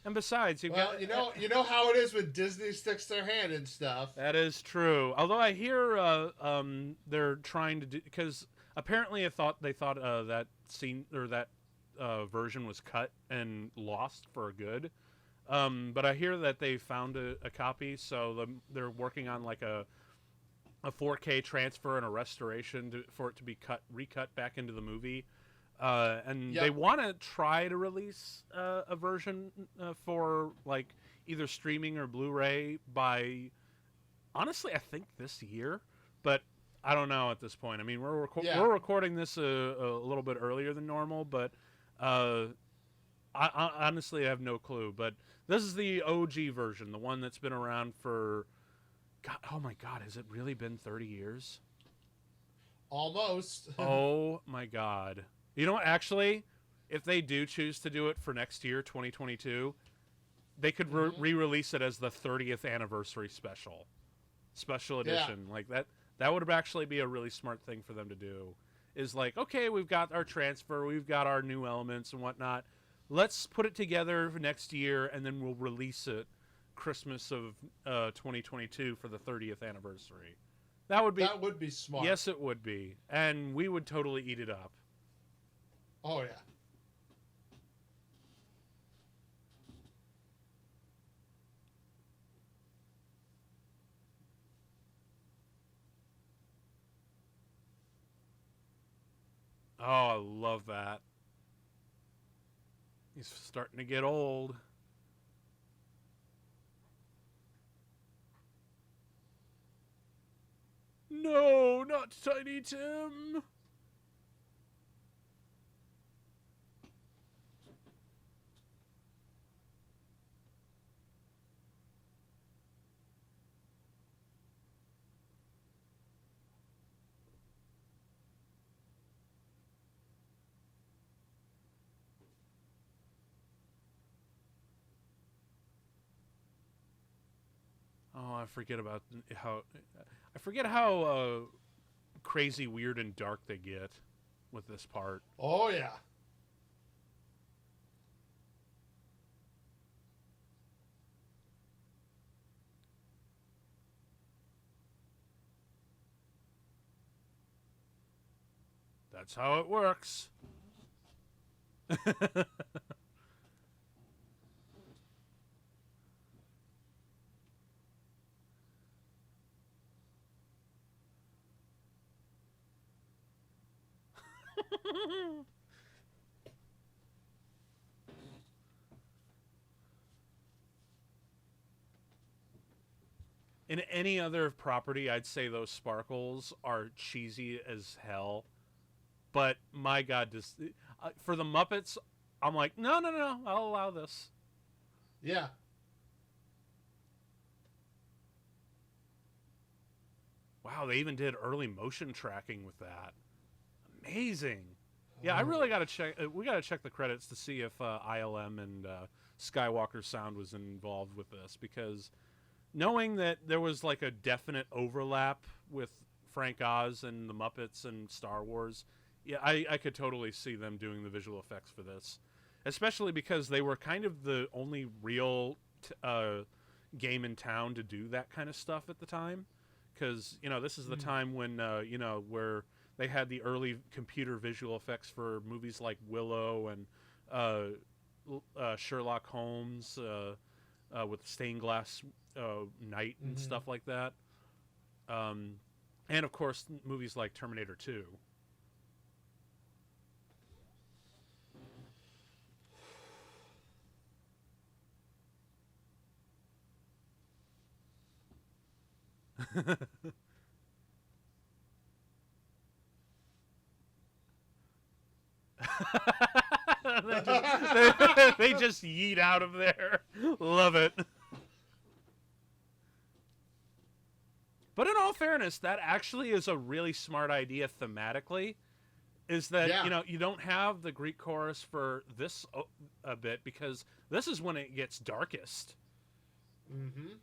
And besides, you know how it is when Disney sticks their hand in stuff. That is true. Although I hear they're trying to do, because apparently they thought that scene or that version was cut and lost for good. But I hear that they found a copy, so they're working on like a 4K transfer and a restoration for it to be recut back into the movie. And they want to try to release a version for like either streaming or Blu-ray by, honestly, I think this year. But I don't know at this point. I mean, we're recording this a little bit earlier than normal, but I honestly have no clue. But this is the OG version, the one that's been around for, God, oh my God, has it really been 30 years? Almost. Oh my God. You know what? Actually, if they do choose to do it for next year, 2022, they could re-release it as the 30th anniversary special edition. Like that would actually be a really smart thing for them to do. Is like, okay, we've got our transfer, we've got our new elements and whatnot. Let's put it together for next year, and then we'll release it Christmas of 2022 for the 30th anniversary. That would be smart. Yes, it would be, and we would totally eat it up. Oh, yeah. Oh, I love that. He's starting to get old. No, not Tiny Tim. I forget about how. I forget how crazy, weird, and dark they get with this part. Oh yeah. That's how it works. In any other property, I'd say those sparkles are cheesy as hell. But my God, for the Muppets, I'm like, no, no, no, I'll allow this. Yeah. Wow, they even did early motion tracking with that. Amazing. Yeah, I really got to check. We got to check the credits to see if ILM and Skywalker Sound was involved with this, because knowing that there was like a definite overlap with Frank Oz and the Muppets and Star Wars, yeah, I could totally see them doing the visual effects for this, especially because they were kind of the only real game in town to do that kind of stuff at the time. Because, you know, this is the time when, you know, where they had the early computer visual effects for movies like Willow and Sherlock Holmes with stained glass night and stuff like that. And, of course, movies like Terminator 2. they just yeet out of there. Love it. But in all fairness, that actually is a really smart idea thematically. Is that, you know, you don't have the Greek chorus for this a bit, because this is when it gets darkest. Mm-hmm.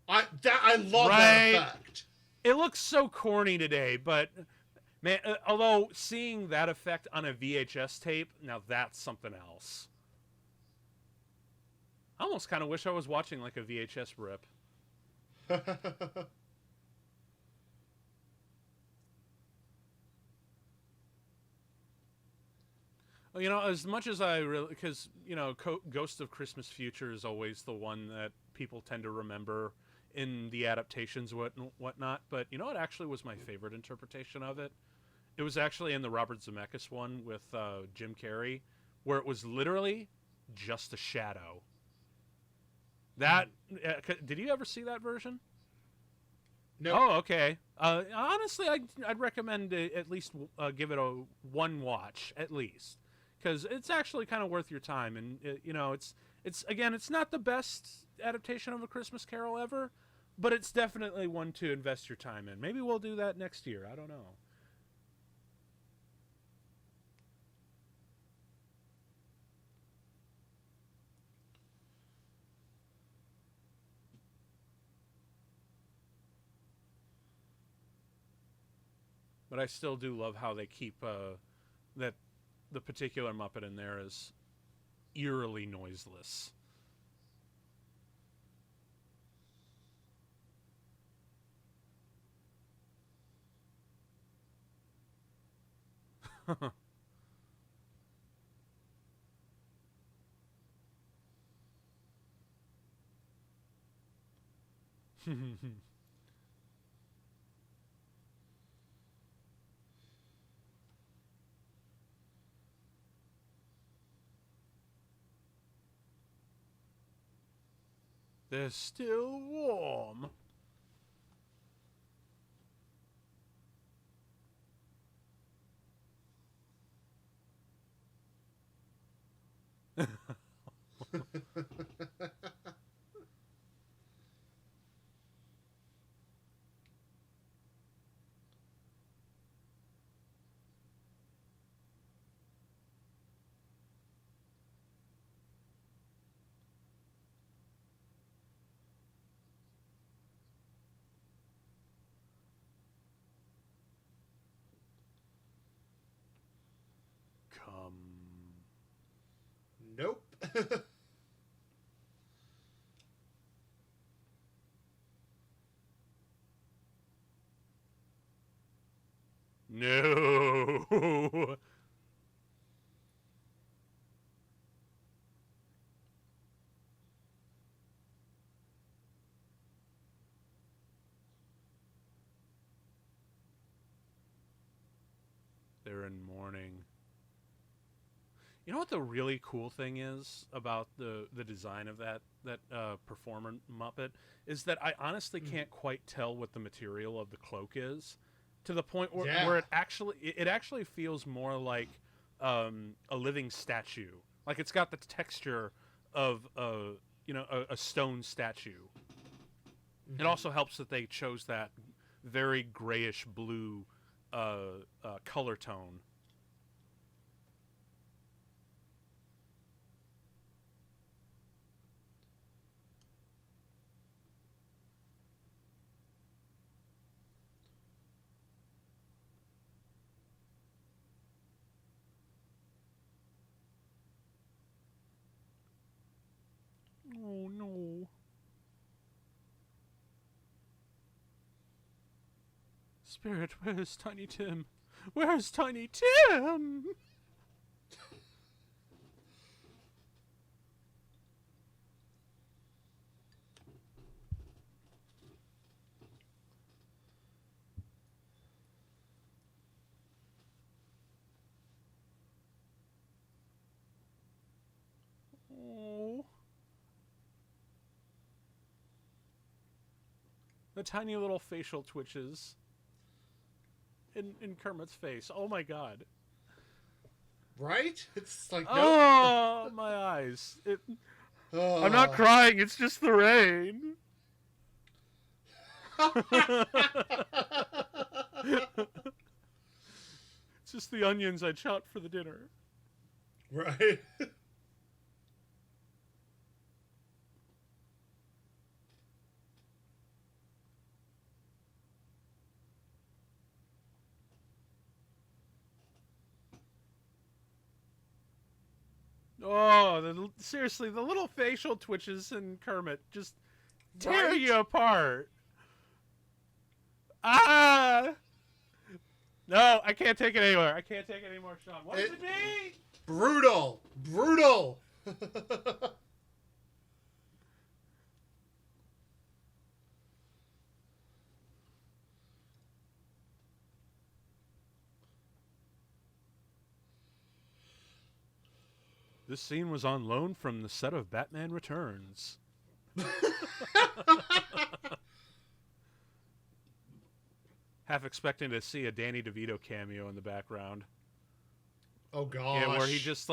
I love that effect. It looks so corny today, but man, although seeing that effect on a VHS tape, now that's something else. I almost kind of wish I was watching like a VHS rip. Well, you know, as much as I really, because, you know, Ghost of Christmas Future is always the one that people tend to remember in the adaptations and whatnot. But you know what actually was my favorite interpretation of it? It was actually in the Robert Zemeckis one with Jim Carrey, where it was literally just a shadow. That did you ever see that version? No. Oh, okay. Honestly, I'd recommend at least give it a one watch at least, because it's actually kind of worth your time. And you know, it's again, it's not the best adaptation of A Christmas Carol ever, but it's definitely one to invest your time in. Maybe we'll do that next year. I don't know. But I still do love how they keep that the particular Muppet in there is eerily noiseless. They're still warm. Nope. No. They're in mourning. You know what the really cool thing is about the design of that performer Muppet is that I honestly can't quite tell what the material of the cloak is, to the point where it actually feels more like a living statue. Like it's got the texture of a stone statue. Mm-hmm. It also helps that they chose that very grayish blue color tone. Oh no. Spirit, where's Tiny Tim? Where's Tiny Tim? Oh. The tiny little facial twitches in Kermit's face. Oh my god. Right? It's like, nope. Oh, my eyes. I'm not crying, it's just the rain. It's just the onions I chopped for the dinner. Right. Oh, seriously, the little facial twitches in Kermit just tear you apart. Ah! No, I can't take it anymore. I can't take it anymore, Sean. What does it mean? Brutal. Brutal. This scene was on loan from the set of Batman Returns. Half expecting to see a Danny DeVito cameo in the background. Oh gosh. Yeah, where he just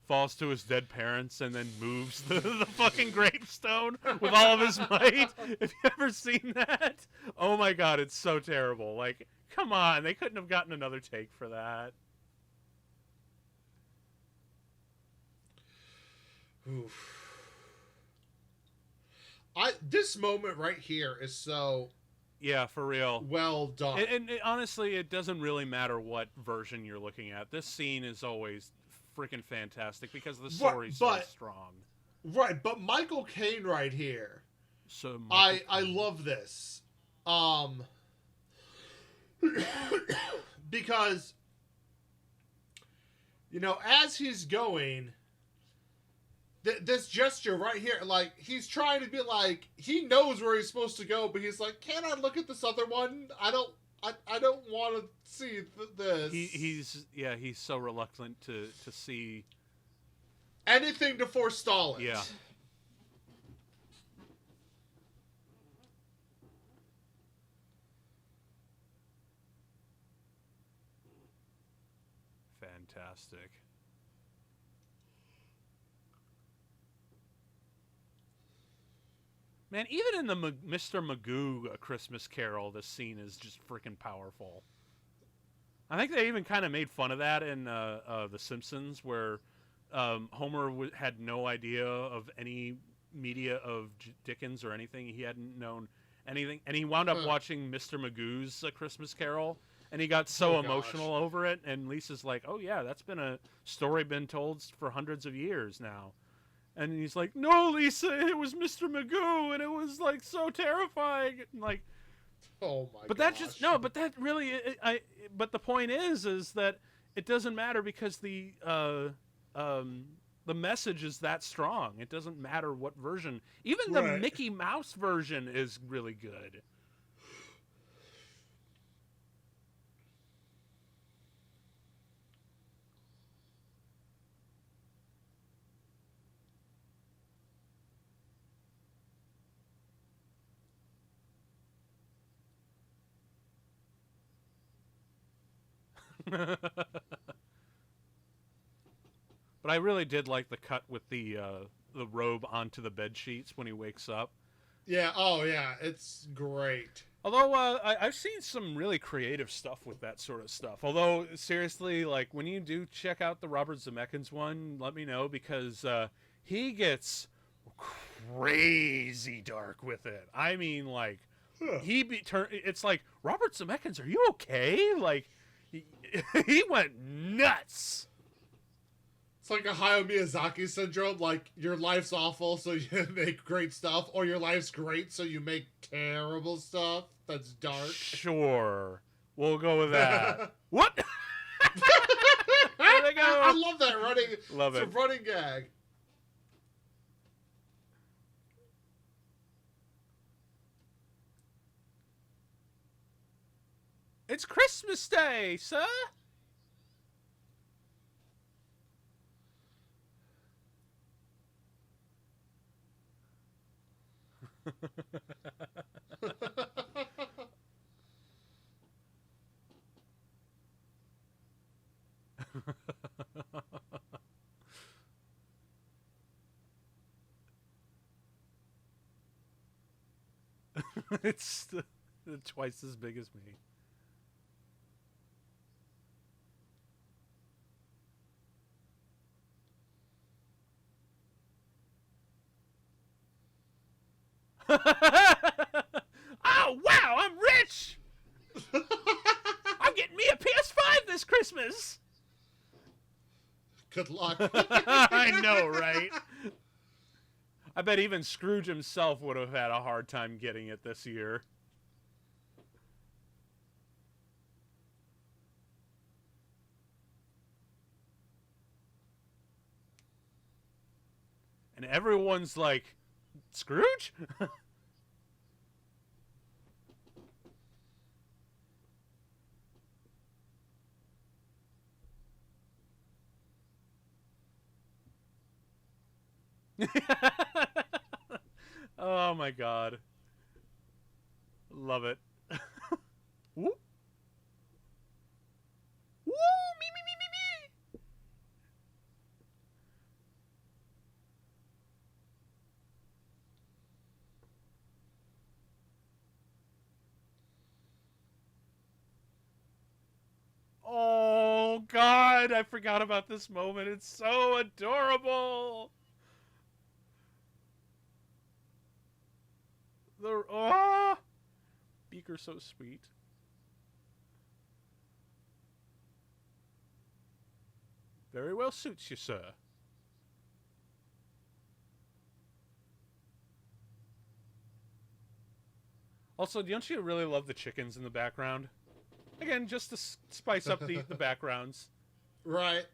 falls to his dead parents and then moves the fucking gravestone with all of his might. Have you ever seen that? Oh my god, it's so terrible. Like, come on, they couldn't have gotten another take for that. Oof. This moment right here is so, yeah, for real, well done. And honestly, it doesn't really matter what version you're looking at. This scene is always freaking fantastic because the story's so strong. Right, but Michael Caine right here. So I love this. Because, as he's going, this gesture right here, like, he's trying to be like, he knows where he's supposed to go, but he's like, can I look at this other one? I don't want to see this. He's so reluctant to see anything to forestall it. Yeah. Fantastic. Man, even in the Mr. Magoo A Christmas Carol, this scene is just freaking powerful. I think they even kind of made fun of that in The Simpsons, where Homer had no idea of any media of Dickens or anything. He hadn't known anything. And he wound up watching Mr. Magoo's A Christmas Carol. And he got so Oh, gosh. emotional over it, and Lisa's like, "Oh yeah, that's been a story been told for hundreds of years now." And he's like, "No, Lisa, it was Mr. Magoo, and it was like so terrifying." And, like, Oh my but gosh. that just no, but that really, but the point is that it doesn't matter because the message is that strong. It doesn't matter what version. Even the Right. Mickey Mouse version is really good. But I really did like the cut with the robe onto the bed sheets when he wakes up. Yeah. Oh yeah. It's great. Although I've seen some really creative stuff with that sort of stuff. Although seriously, like when you do check out the Robert Zemeckis one, let me know because he gets crazy dark with it. I mean, like it's like, Robert Zemeckis, are you okay? Like he went nuts. It's like a Hayao Miyazaki syndrome. Like, your life's awful, so you make great stuff, or your life's great, so you make terrible stuff that's dark. Sure, we'll go with that. What? There they go. I love that running. Love it's it. a running gag. It's Christmas Day, sir. It's twice as big as me. Oh wow, I'm rich. I'm getting me a PS5 this Christmas. Good luck. I know, right? I bet even Scrooge himself would have had a hard time getting it this year. And everyone's like, Scrooge? Oh my god. Love it. Woo. Woo! Me, me, me, me, me! Oh god, I forgot about this moment. It's so adorable. Beaker's so sweet. Very well suits you, sir. Also, don't you really love the chickens in the background? Again, just to spice up the backgrounds. Right.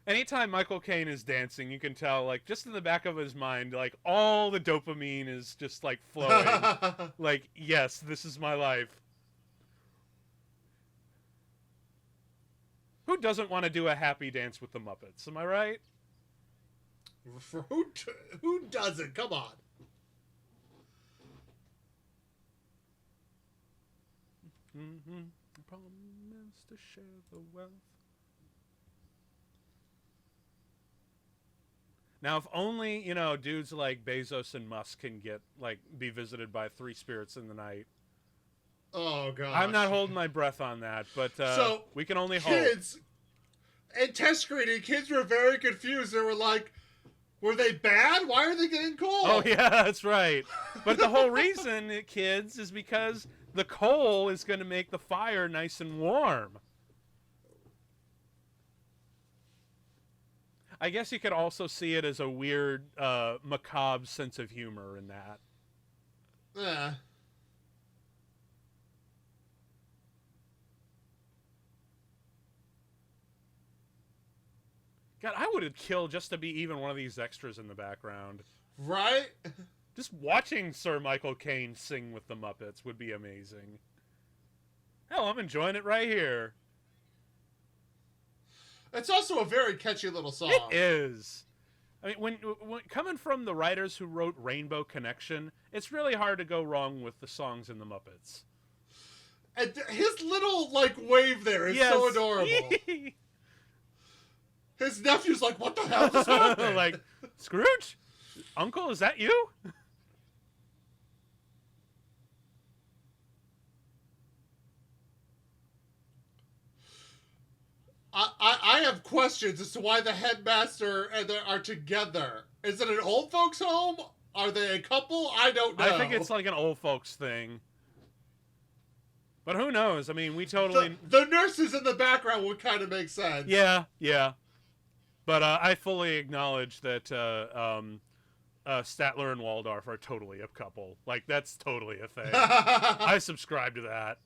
Anytime Michael Caine is dancing, you can tell, like, just in the back of his mind, like, all the dopamine is just, like, flowing. Like, yes, this is my life. Who doesn't want to do a happy dance with the Muppets? Am I right? For who doesn't? Come on. Mm-hmm. Promise to share the wealth. Now, if only, you know, dudes like Bezos and Musk can get, like, be visited by three spirits in the night. Oh, gosh. I'm not holding my breath on that, but so, we can only hope. Kids, in test screening, kids were very confused. They were like, Were they bad? Why are they getting coal? Oh, yeah, that's right. But the whole reason, kids, is because the coal is going to make the fire nice and warm. I guess you could also see it as a weird, macabre sense of humor in that. Yeah. God, I would have killed just to be even one of these extras in the background. Right? Just watching Sir Michael Caine sing with the Muppets would be amazing. Hell, I'm enjoying it right here. It's also a very catchy little song. It is. I mean, when coming from the writers who wrote Rainbow Connection, it's really hard to go wrong with the songs in the Muppets. And his little, wave there is so adorable. His nephew's like, what the hell is happening? Like, Scrooge? Uncle, is that you? I have questions as to why the headmaster and they are together. Is it an old folks home? Are they a couple? I don't know. I think it's like an old folks thing. But who knows? I mean, we totally... The nurses in the background would kind of make sense. Yeah, yeah. But I fully acknowledge that Statler and Waldorf are totally a couple. Like, that's totally a thing. I subscribe to that.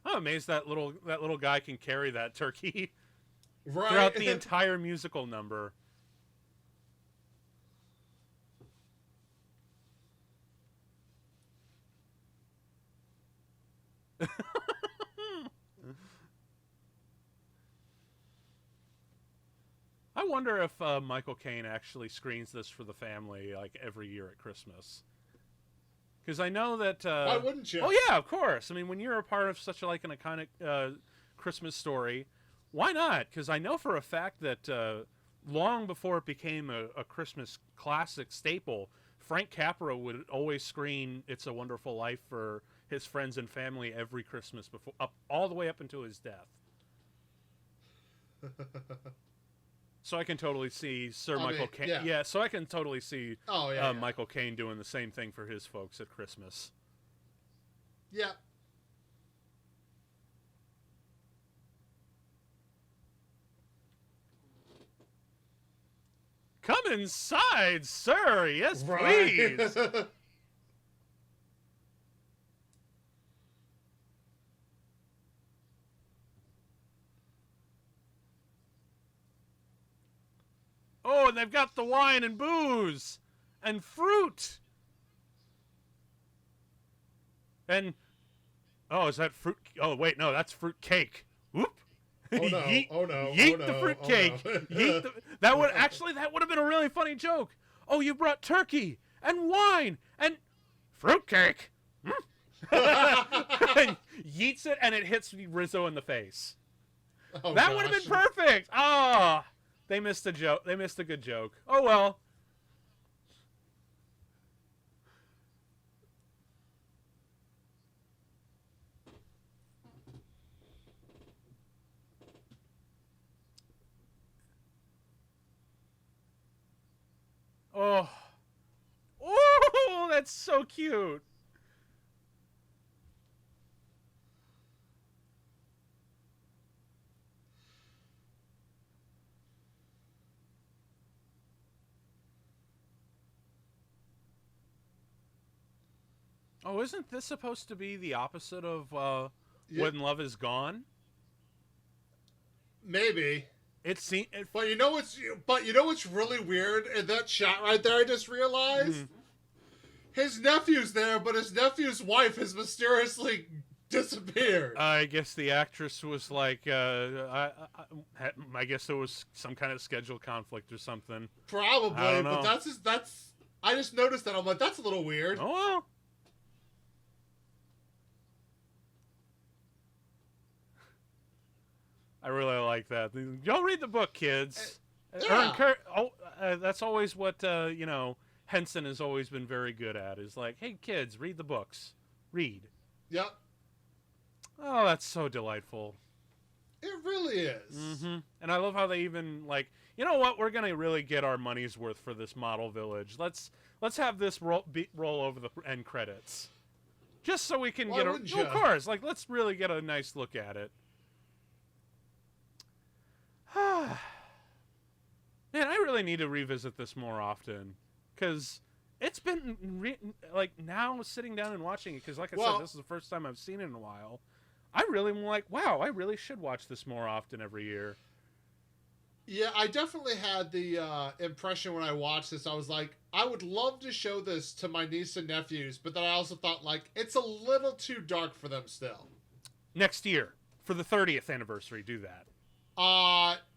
I'm amazed that little guy can carry that turkey throughout the entire musical number. I wonder if Michael Caine actually screens this for the family like every year at Christmas. Because I know that... why wouldn't you? Oh, yeah, of course. I mean, when you're a part of such an iconic Christmas story, why not? Because I know for a fact that long before it became a Christmas classic staple, Frank Capra would always screen It's a Wonderful Life for his friends and family every Christmas, all the way up until his death. So I can totally see Michael Caine. Yeah, so I can totally see Michael Caine doing the same thing for his folks at Christmas. Yeah. Come inside, sir. Yes, please. Oh, and they've got the wine and booze and fruit. And, oh, is that fruit? Oh, wait, no, that's fruit cake. Whoop. Oh, no. Yeet, Oh, no. Yeet Oh, no. the fruit Oh, cake. no. Yeet that would have been a really funny joke. Oh, you brought turkey and wine and fruit cake. And yeets it, and it hits Rizzo in the face. Oh, that would have been perfect. Ah. They missed a joke. They missed a good joke. Oh, well. Oh. Oh, that's so cute. Oh, isn't this supposed to be the opposite of When Love Is Gone? Maybe. But you know what's really weird in that shot right there? I just realized his nephew's there, but his nephew's wife has mysteriously disappeared. I guess the actress was like, I guess there was some kind of schedule conflict or something. Probably, I don't know. but that's. I just noticed that. I'm like, that's a little weird. Oh well. I really like that. Y'all read the book, kids. Yeah. that's always what Henson has always been very good at. Is like, hey kids, read the books, read. Yep. Oh, that's so delightful. It really is. Mm-hmm. And I love how they even like, you know what? We're gonna really get our money's worth for this model village. Let's have this roll over the end credits, just so we can Why get a. wouldn't Of ya? course, like let's really get a nice look at it. Man, I really need to revisit this more often, because it's been like now sitting down and watching it. Because like I said, this is the first time I've seen it in a while. I really am like, wow, I really should watch this more often every year. Yeah, I definitely had the impression when I watched this. I was like, I would love to show this to my niece and nephews, but then I also thought, like, it's a little too dark for them still. Next year, for the 30th anniversary, do that.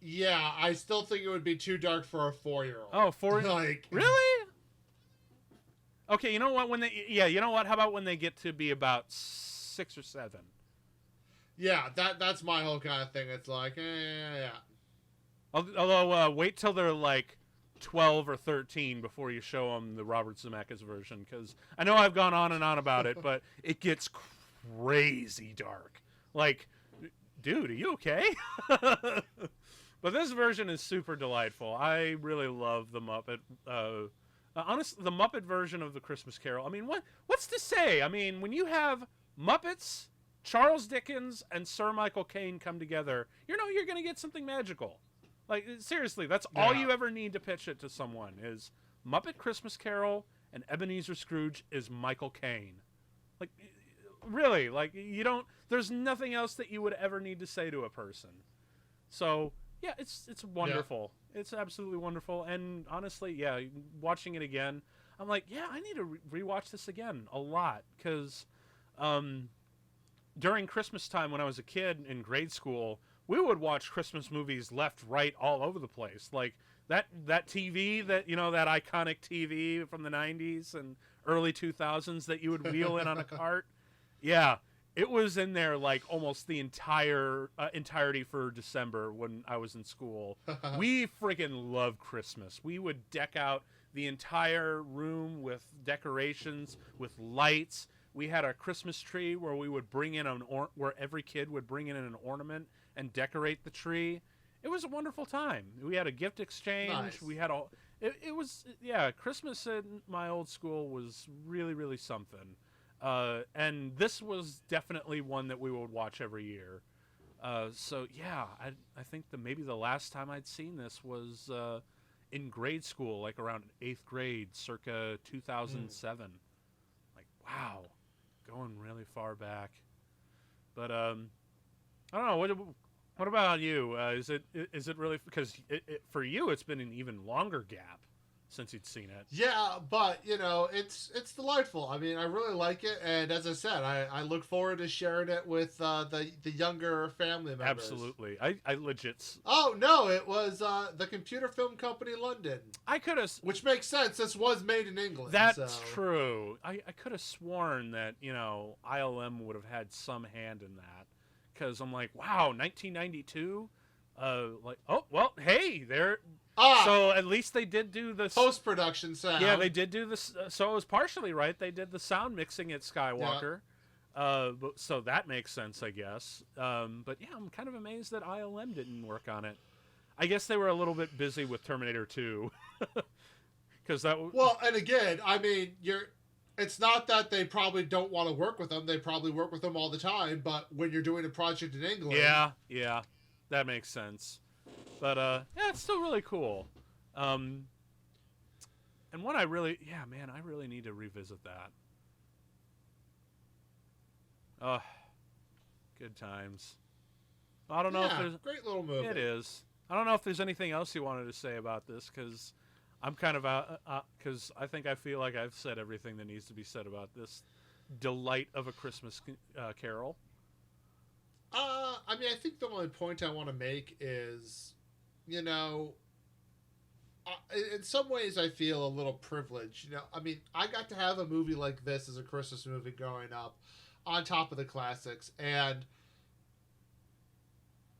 Yeah, I still think it would be too dark for a 4-year-old. Oh, 4 like really? Okay, you know what? You know what? How about when they get to be about 6 or 7? Yeah, that's my whole kind of thing. It's like, yeah. Although, wait till they're like 12 or 13 before you show them the Robert Zemeckis version, because I know I've gone on and on about it, but it gets crazy dark. Like, dude, are you okay? But this version is super delightful. I really love the Muppet. Honestly, the Muppet version of the Christmas Carol. I mean, what's to say? I mean, when you have Muppets, Charles Dickens, and Sir Michael Caine come together, you're going to get something magical. Like, seriously, that's all you ever need to pitch it to someone is Muppet Christmas Carol and Ebenezer Scrooge is Michael Caine. Like, really, like, there's nothing else that you would ever need to say to a person. So, yeah, it's wonderful. Yeah. It's absolutely wonderful. And honestly, yeah, watching it again, I'm like, yeah, I need to rewatch this again a lot. Because during Christmas time when I was a kid in grade school, we would watch Christmas movies left, right, all over the place. Like that TV, that iconic TV from the 90s and early 2000s that you would wheel in on a cart. Yeah, it was in there like almost the entirety for December when I was in school. We friggin' loved Christmas. We would deck out the entire room with decorations, with lights. We had a Christmas tree where we would bring in where every kid would bring in an ornament and decorate the tree. It was a wonderful time. We had a gift exchange. Nice. We had Christmas in my old school was really, really something. And this was definitely one that we would watch every year. So yeah, I think maybe the last time I'd seen this was in grade school, like around 8th grade, circa 2007. Like, wow, going really far back. But I don't know. What about you? Is it really, because for you it's been an even longer gap since you'd seen it? Yeah, but it's delightful. I mean, I really like it, and as I said, I look forward to sharing it with the younger family members. Absolutely. I legit. Oh no, it was the Computer Film Company London. I could have. Which makes sense. This was made in England. That's true. I could have sworn that ILM would have had some hand in that, because I'm like, wow, 1992. Like, oh well, hey, there. So at least they did do the post-production sound. Yeah, they did do this. So it was partially right. They did the sound mixing at Skywalker. Yeah. So that makes sense, I guess. But yeah, I'm kind of amazed that ILM didn't work on it. I guess they were a little bit busy with Terminator 2. Because Well, and again, I mean, it's not that they probably don't want to work with them. They probably work with them all the time. But when you're doing a project in England, yeah, that makes sense. But yeah, it's still really cool. And one I really need to revisit that. Good times. I don't know if there's great little movie. It is. I don't know if there's anything else you wanted to say about this, because I'm kind of out, because I feel like I've said everything that needs to be said about this delight of a Christmas Carol. I mean, I think the only point I want to make is, in some ways I feel a little privileged. I mean, I got to have a movie like this as a Christmas movie growing up on top of the classics. And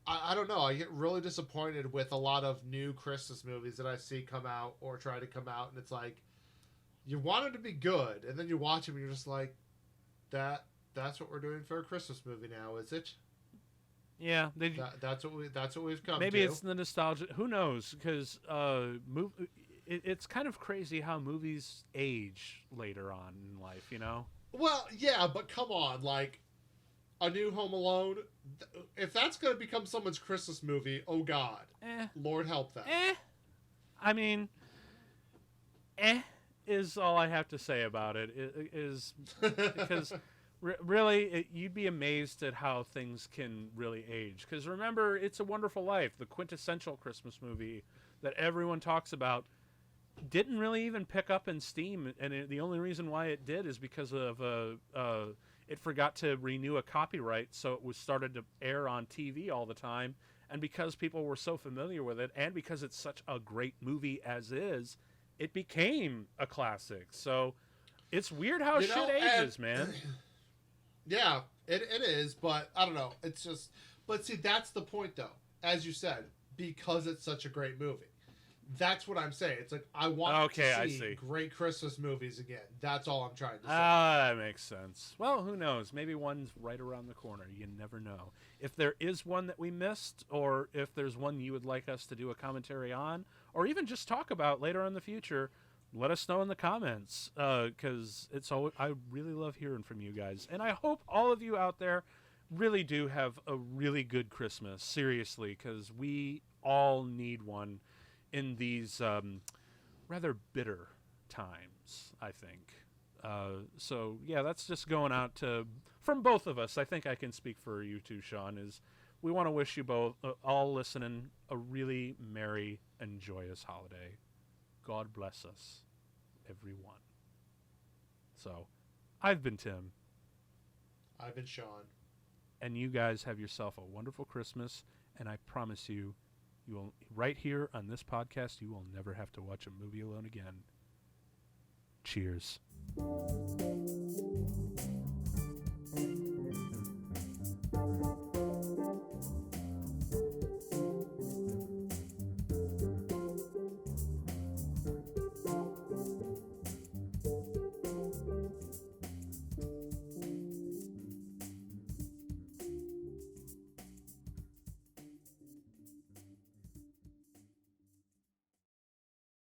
I I don't know. I get really disappointed with a lot of new Christmas movies that I see come out or try to come out, and it's like you want them to be good, and then you watch them and you're just like, that's what we're doing for a Christmas movie now, is it? Yeah, that's what we've come maybe to. it's the nostalgia. Who knows? Because it's kind of crazy how movies age later on in life. You know. Well, yeah, but come on, like A New Home Alone. If that's going to become someone's Christmas movie, oh God, Lord help them. I mean, is all I have to say about it. Is because. Really, you'd be amazed at how things can really age. Because remember, It's a Wonderful Life, the quintessential Christmas movie that everyone talks about, didn't really even pick up in Steam. And the only reason why it did is because of it forgot to renew a copyright, so it was started to air on TV all the time. And because people were so familiar with it, and because it's such a great movie as is, it became a classic. So it's weird how shit ages, man. Yeah, it is, but I don't know. It's just, but see, that's the point, though. As you said, because it's such a great movie. That's what I'm saying. It's like I want to see great Christmas movies again. That's all I'm trying to say. That makes sense. Well, who knows? Maybe one's right around the corner. You never know. If there is one that we missed, or if there's one you would like us to do a commentary on, or even just talk about later in the future, let us know in the comments, because I really love hearing from you guys. And I hope all of you out there really do have a really good Christmas, seriously, because we all need one in these rather bitter times, I think. So, yeah, that's just going out from both of us. I think I can speak for you too, Sean, is we want to wish you both, all listening, a really merry and joyous holiday. God bless us, everyone. So, I've been Tim. I've been Sean. And you guys have yourself a wonderful Christmas, and I promise you will, right here on this podcast, you will never have to watch a movie alone again. Cheers.